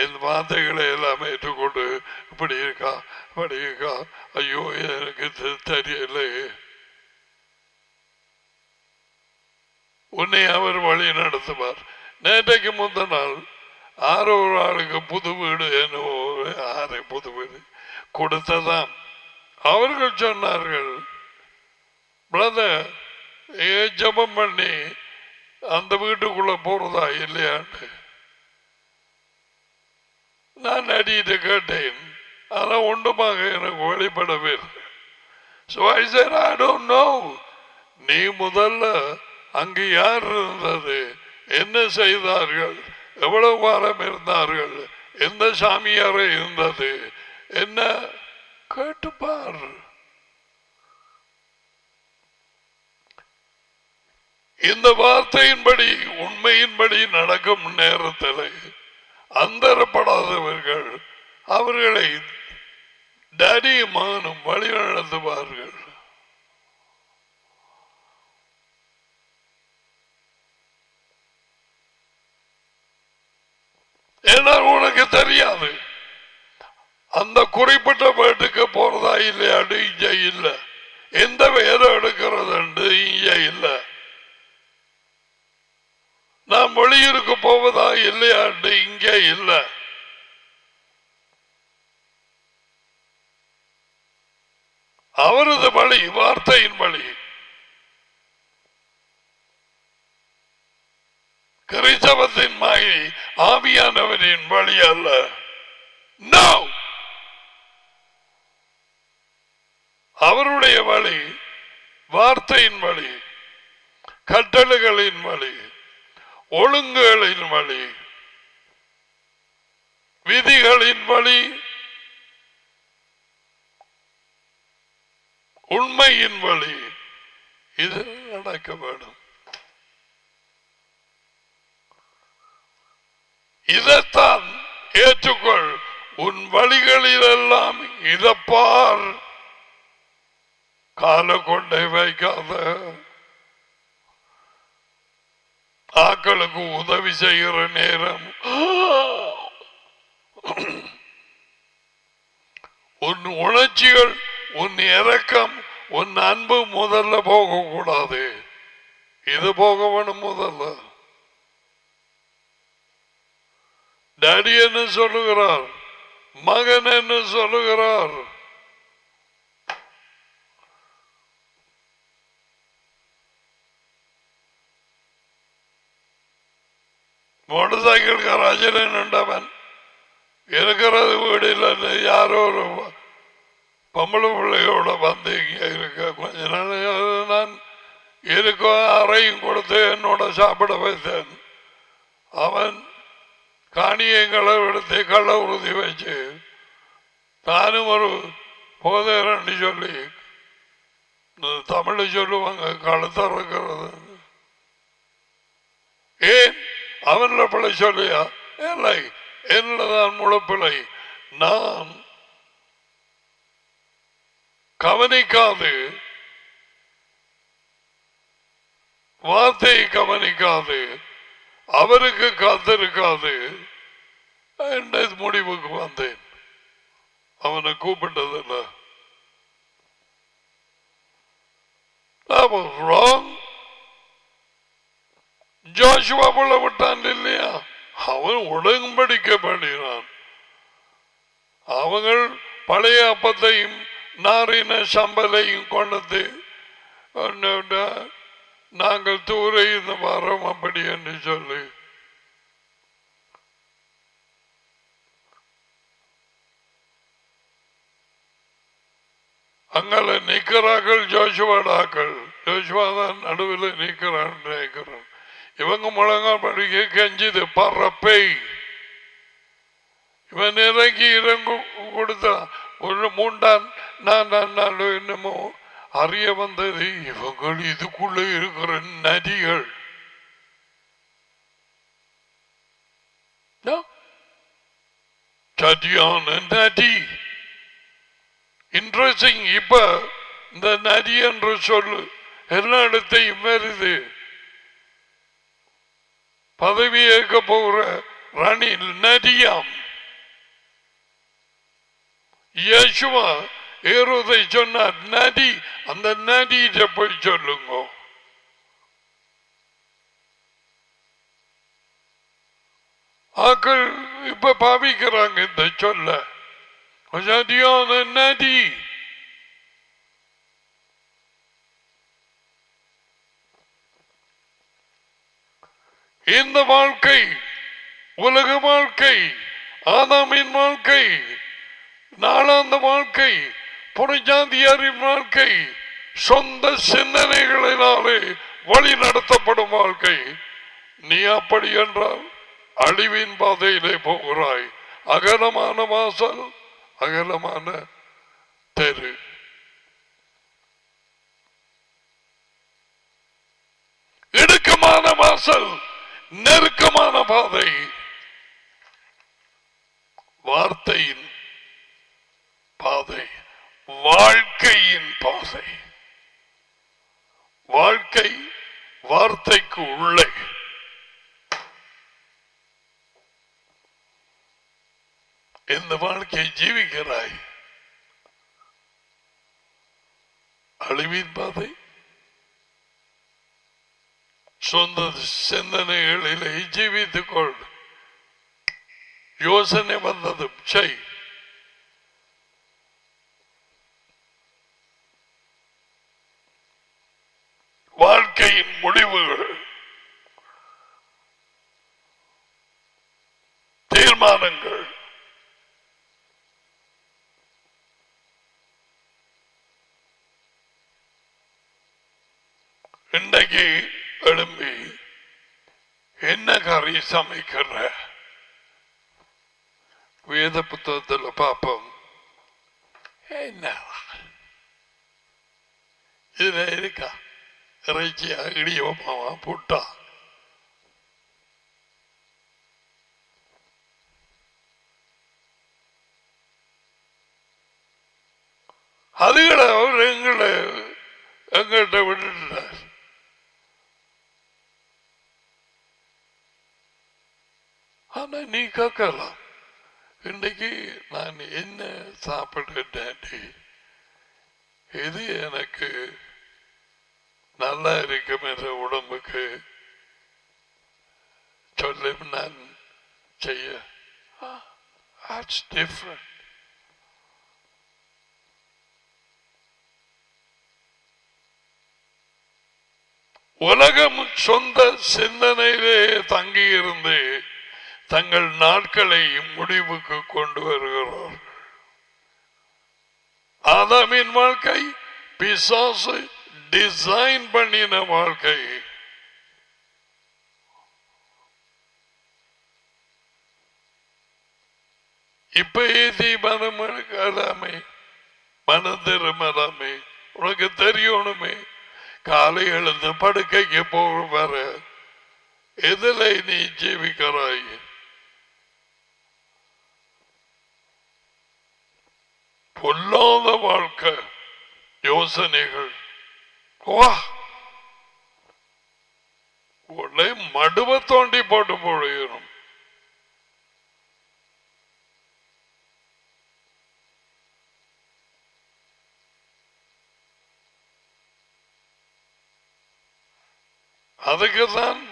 என் வார்த்தைகளை எல்லாம் ஏற்றுக்கொண்டு இப்படி இருக்கா அப்படி இருக்கா, ஐயோ எனக்கு தெரியல, உன்னை அவர் வழி நடத்துவார். நேற்றைக்கு முந்த நாள் ஆரோ ஒரு ஆளுக்கு புது வீடு புது வீடு கொடுத்ததாம். அவர்கள் சொன்னார்கள், பிரதர் ஜெபம் பண்ணி அந்த வீட்டுக்குள்ள போறதா இல்லையான்னு நான் அடிட்டு கேட்டேன். ஆனா ஒன்றுமாக எனக்கு வெளிப்படவே. So I said, I don't know. நீ முதல்ல அங்கு யார் இருந்தது, என்ன செய்தார்கள், எவ்வளவு வாரம் இருந்தார்கள், எந்த சாமியார இருந்தது, என்ன கேட்டுப்பார். இந்த வார்த்தையின்படி உண்மையின்படி நடக்கும் நேரத்தில் அந்தரப்படாதவர்கள் அவர்களை டாடியும் மகனும் வழி நடத்துவார்கள். ஏன்னா உனக்கு தெரியாது அந்த குறிப்பிட்ட வீட்டுக்கு போறதா இல்லையாடு இங்க இல்ல, எந்த வேதம் எடுக்கிறது இங்க இல்ல, நான் வெளியூருக்கு போவதா இல்லையாண்டு இங்க இல்ல. அவரது வழி வார்த்தையின் வழி, கிறிஸ்தவத்தின் மாயை ஆவியானவரின் வழி அல்ல. No! அவருடைய வழி வார்த்தையின் வழி, கட்டளைகளின் வழி, ஒழுங்குகளின் வழி, விதிகளின் வழி, உண்மையின் வழி. இது நடக்க வேண்டும். இதைத்தான் ஏற்றுக்கொள். உன் வழிகளிலெல்லாம் இதப்பார், கால கொண்டை வைக்காத, ஆக்களுக்கு உதவி செய்கிற நேரம் உன் உணர்ச்சிகள், உன் இரக்கம், உன் அன்பு முதல்ல போகக்கூடாது. இது போக வேணும் முதல்ல. டாடி என்ன சொல்லுகிறார், மகன் என்ன சொல்லுகிறார், மோட்டர் சைக்கிள் கராஜில் நின்றவன் இருக்கிறது வீடு இல்லை, யாரோ ஒரு பொம்பளை பிள்ளையோட வந்து இங்கே இருக்க கொஞ்ச நாள் நான் இருக்க அறையும் கொடுத்து என்னோட சாப்பிட வைத்தேன். அவன் காணியங்களை எடுத்து கள்ள உறுதி வச்சு தானும் ஒரு போதேரன்னு சொல்லி, தமிழ் சொல்லுவாங்க கழுத்தறுக்கிறது. ஏன் அவன்ல பிள்ளை சொல்லியா? இல்லை, என்னதான் முழப்பிள்ளை. நான் கவனிக்காது, வார்த்தையை கவனிக்காது, அவருக்கு காத்திருக்காது என்ற முடிவுக்கு வந்தேன். அவனை கூப்பிட்டதில்ல. ஜோஷுவா புள்ள விட்டான் இல்லையா, அவன் உடன்படிக்க பண்ணினான். அவங்கள் பழைய அப்பத்தையும் நாரின சம்பலையும் கொண்டது நாங்கள் தூர இந்த வாரம் அப்படி என்று சொல்லி அங்கால நிக்கிறார்கள். ஜோஷுவாடாக்கள், ஜோஷுவா தான் நடுவில் நிற்கிறான். இவங்க முழங்கால் படிக்க கெஞ்சுது பறப்பை. இவன் இறங்கி கொடுத்தா ஒரு மூண்டான் நான் என்னமோ அறிய வந்தது, இவங்கள் இதுக்குள்ள இருக்கிற நதிகள். சரியான நதி. இன்ட்ரெஸ்டிங். இப்ப இந்த நரி என்று சொல்லு எல்லா இடத்தையும் வருது. பதவி ஏற்க போகிற ரணில் நரியாம். இயேசுவா ஏறுவதை சொன்னார் நரி. அந்த நரியிட்ட போய் சொல்லுங்க. ஆக்கள் இப்ப பாவிக்கிறாங்க இந்த சொல்ல. சரியான நரி. இந்த வாழ்க்கை உலக வாழ்க்கை, ஆதாமின் வாழ்க்கை, நாளாந்த வாழ்க்கை, புறஜாதியாரின் வாழ்க்கை, சொந்த சிந்தனைகளினாலே வழி நடத்தப்படும் வாழ்க்கை. நீ அப்படி என்றால் அழிவின் பாதையிலே போகிறாய். அகலமான வாசல், அகலமான தெரு. இடுக்கமான வாசல், நெருக்கமான பாதை. வார்த்தையின் பாதை, வாழ்க்கையின் பாதை. வாழ்க்கை வார்த்தைக்கு உள்ளே. இந்த வாழ்க்கையை ஜீவிக்கிறாய். அழிவின் பாதை, சொந்த சிந்தனைகளிலே ஜீவித்துக் கொள். யோசனை வந்ததும் செய். வாழ்க்கையின் முடிவுகள், தீர்மானங்கள். இன்றைக்கு எழும்பி என்ன கறி சமைக்கிற? வேத புத்தகத்தில் பார்ப்போம். என்ன இதுல இருக்கா? இறைச்சியா, இடியோமாவா, புட்டா? அதுகளை அவர் எங்கள்கிட்ட விட்டுட்டார். ஆனா நீ கேட்கலாம், இன்னைக்கு நான் என்ன சாப்பிடுறேன், எது எனக்கு நல்லா இருக்கும் என்ற உடம்புக்கு சொல்லி நான் செய்ய. That's different. உலகம் சொந்த சிந்தனையிலே தங்கியிருந்து தங்கள் நாட்களை முடிவுக்கு கொண்டு வருகிறார்கள். ஆதாமின் வாழ்க்கை பிசாசு டிசைன் பண்ணின வாழ்க்கை. இப்பயே நீ மனம் எடுக்கலாமே, மனம் திரும்பலாமே. உனக்கு தெரியணுமே, காலை எழுந்து படுக்கைக்கு போக வர எதில் நீ ஜீவிக்கிறாய்? பொல்லாத வாழ்க்கை யோசனைகள். உடனே மடுவை தோண்டி போட்டு போடுகிறோம். அதுக்குதான்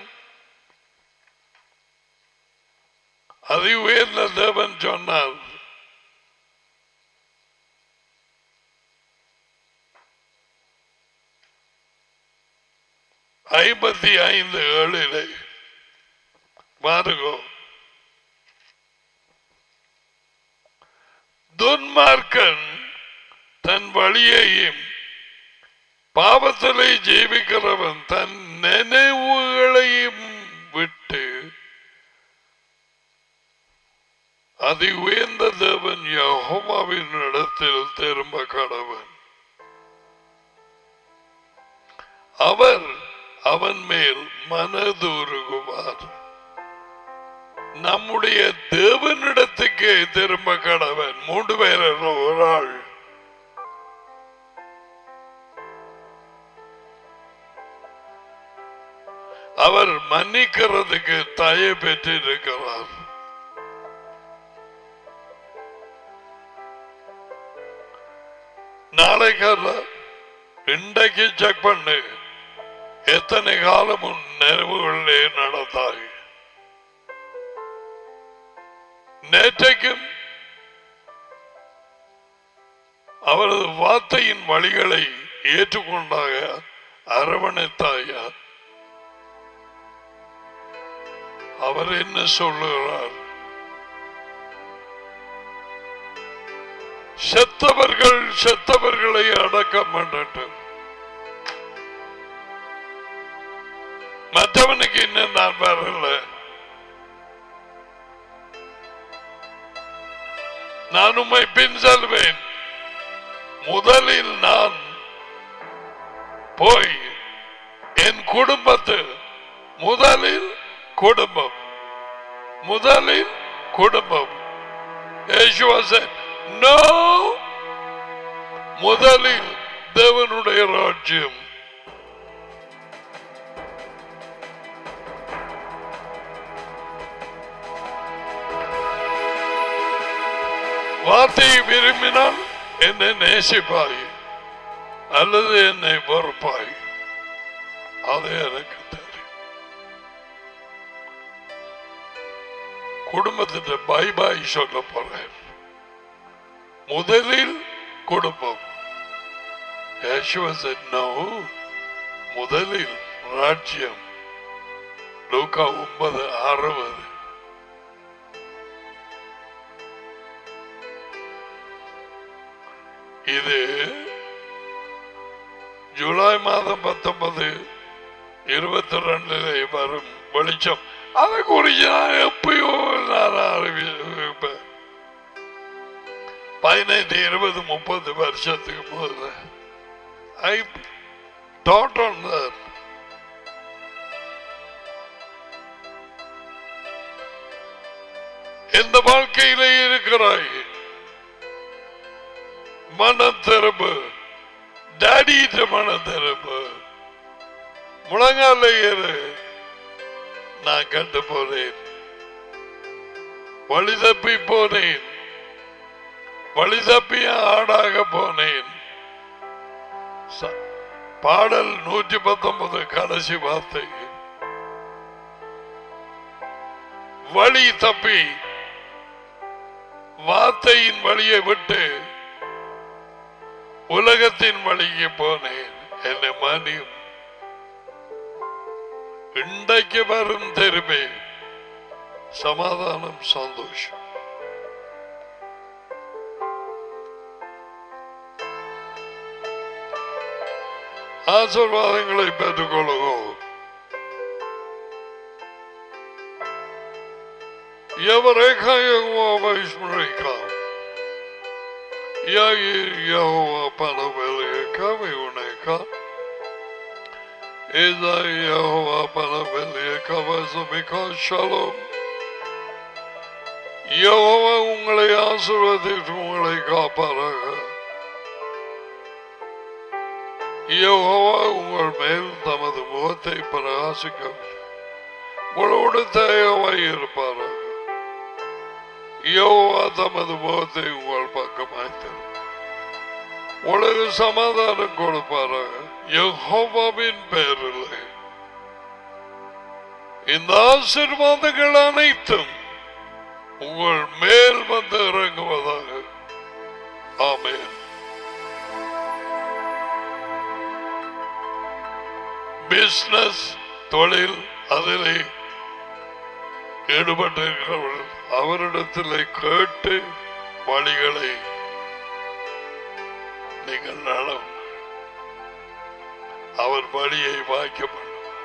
அதி உயர்ந்த தேவன் சொன்னார், 55:7 பாருங்க. துன்மார்க்கன் தன் வழியையும் பாவத்திலே ஜீவிக்கிறவன் தன் நினைவுகளையும் விட்டு அதி உயர்ந்த தேவன் யெகோவாவின் இடத்தில் திரும்ப கடவன். அவர் அவன் மேல் மனதுருகுவார். நம்முடைய தேவனிடத்துக்கு திரும்ப கடவன். 3 பேர் ஒரு ஆள் அவர் மன்னிக்கிறதுக்கு தயை பெற்றிருக்கிறார். நாளைக்கு இன்றைக்கு செக் பண்ணு, எத்தனை காலம் உன் நினைவுகளிலே நடந்தாய். நேற்றைக்கும் அவரது வார்த்தையின் வழிகளை ஏற்றுக்கொண்டாக அரவணைத்தாயா? அவர் என்ன சொல்லுகிறார்? செத்தவர்கள் செத்தவர்களை அடக்கம் பண்ணட்டும், மற்றவனுக்கு இன்னும் நான் வரல, நான் உம்மை பின் செல்வேன். முதலில் நான் போய் என் குடும்பத்து முதலில் குடும்பம் No! முதலில் தேவனுடைய ராஜ்யம். வார்த்தையை விரும்பினால் என்னை நேசிப்பாய் அல்லது என்னை வெறுப்பாய், அது எனக்கு தெரியும். குடும்பத்திட்ட பை பாய் சொல்ல போறேன். முதலில் குடும்பம். Yeshua said no, முதலில் ராஜ்யம். லூக்கா 9:60. இது ஜூலை மாதம் 19, 22 வரும் வெளிச்சம். அதை குறித்து நான் எப்பயோ நான் அறிவிப்பேன். 15, 20, 30 வருஷத்துக்கு முதல்ல I taught on that. எந்த வாழ்க்கையிலே இருக்கிறாய்? மனம் திரும்பு, டாடிட்ட மனம் திரும்பு, முழங்கால ஏறு. நான் கண்டு போனேன், வழி தப்பி போனேன், வழி தப்பிய ஆடாக போனேன். பாடல் 119 கடைசி வார்த்தை. வழி தப்பி வார்த்தையின் வழியை விட்டு உலகத்தின் வழிக்கு போனேன். என்னை மன்னியும். இன்றைக்கு வரும் திரும்பி சமாதானம், சந்தோஷம். ஆசீர்வாதங்களை பெற்றுக்கொள்ளுவோம். எவரேக்கா யெகோவா ஸ்மரிக்கா, யாயிர் யெகோவா பனவெலியக்கா வியுனேக்கா, இதா யெகோவா பனவெலியக்கா வசமிக்கா ஷலோம். யெகோவா உங்களை ஆசீர்வதித்து உங்களை காப்பாராக. யெகோவா உங்கள் மேல் தமது முகத்தை பிரகாசிக்க உங்களோடு தயவாய் இருப்பாராக. யெகோவா தமது முகத்தை உங்கள் பக்கமாய் உங்களுக்கு சமாதானம் கொடுப்பாராக. யெகோவாவின் பெயரில் இந்த ஆசீர்வாதங்கள் அனைத்தும் உங்கள் மேல் வந்து இறங்குவதாக. ஆமென். பிசினஸ், தொழில், அதிலே ஈடுபட்டிருக்கிறவர்கள் அவரிடத்தில் கேட்டு வழிகளை நீங்கள் நடம், அவர் வழியை வாய்க்க பண்ணுவார்.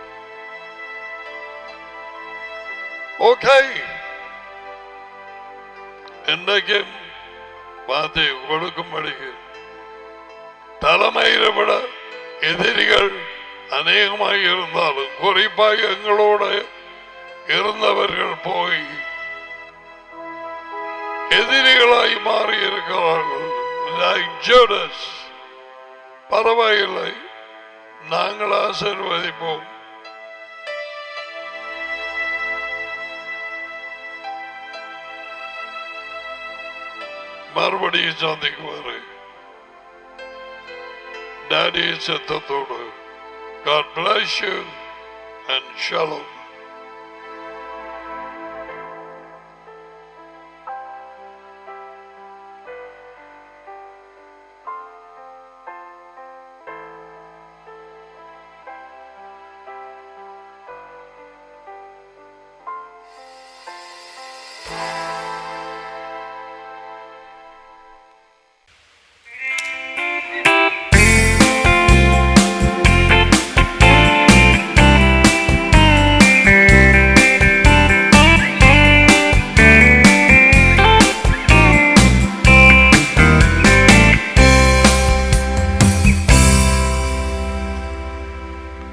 ஓகே, இன்றைக்கும் வார்த்தை கொடுக்கும்படிக்கு தலைமையில விட எதிரிகள் அநேகமாக இருந்தாலும் குறிப்பாக எங்களோட இருந்தவர்கள் போய் எதிரிகளாய் மாறி இருக்கிறார்கள். பரவாயில்லை, நாங்கள் ஆசீர்வதிப்போம். மறுபடியும் சந்திக்குவாரு daddy சித்தத்தோடு. God bless you and shalom.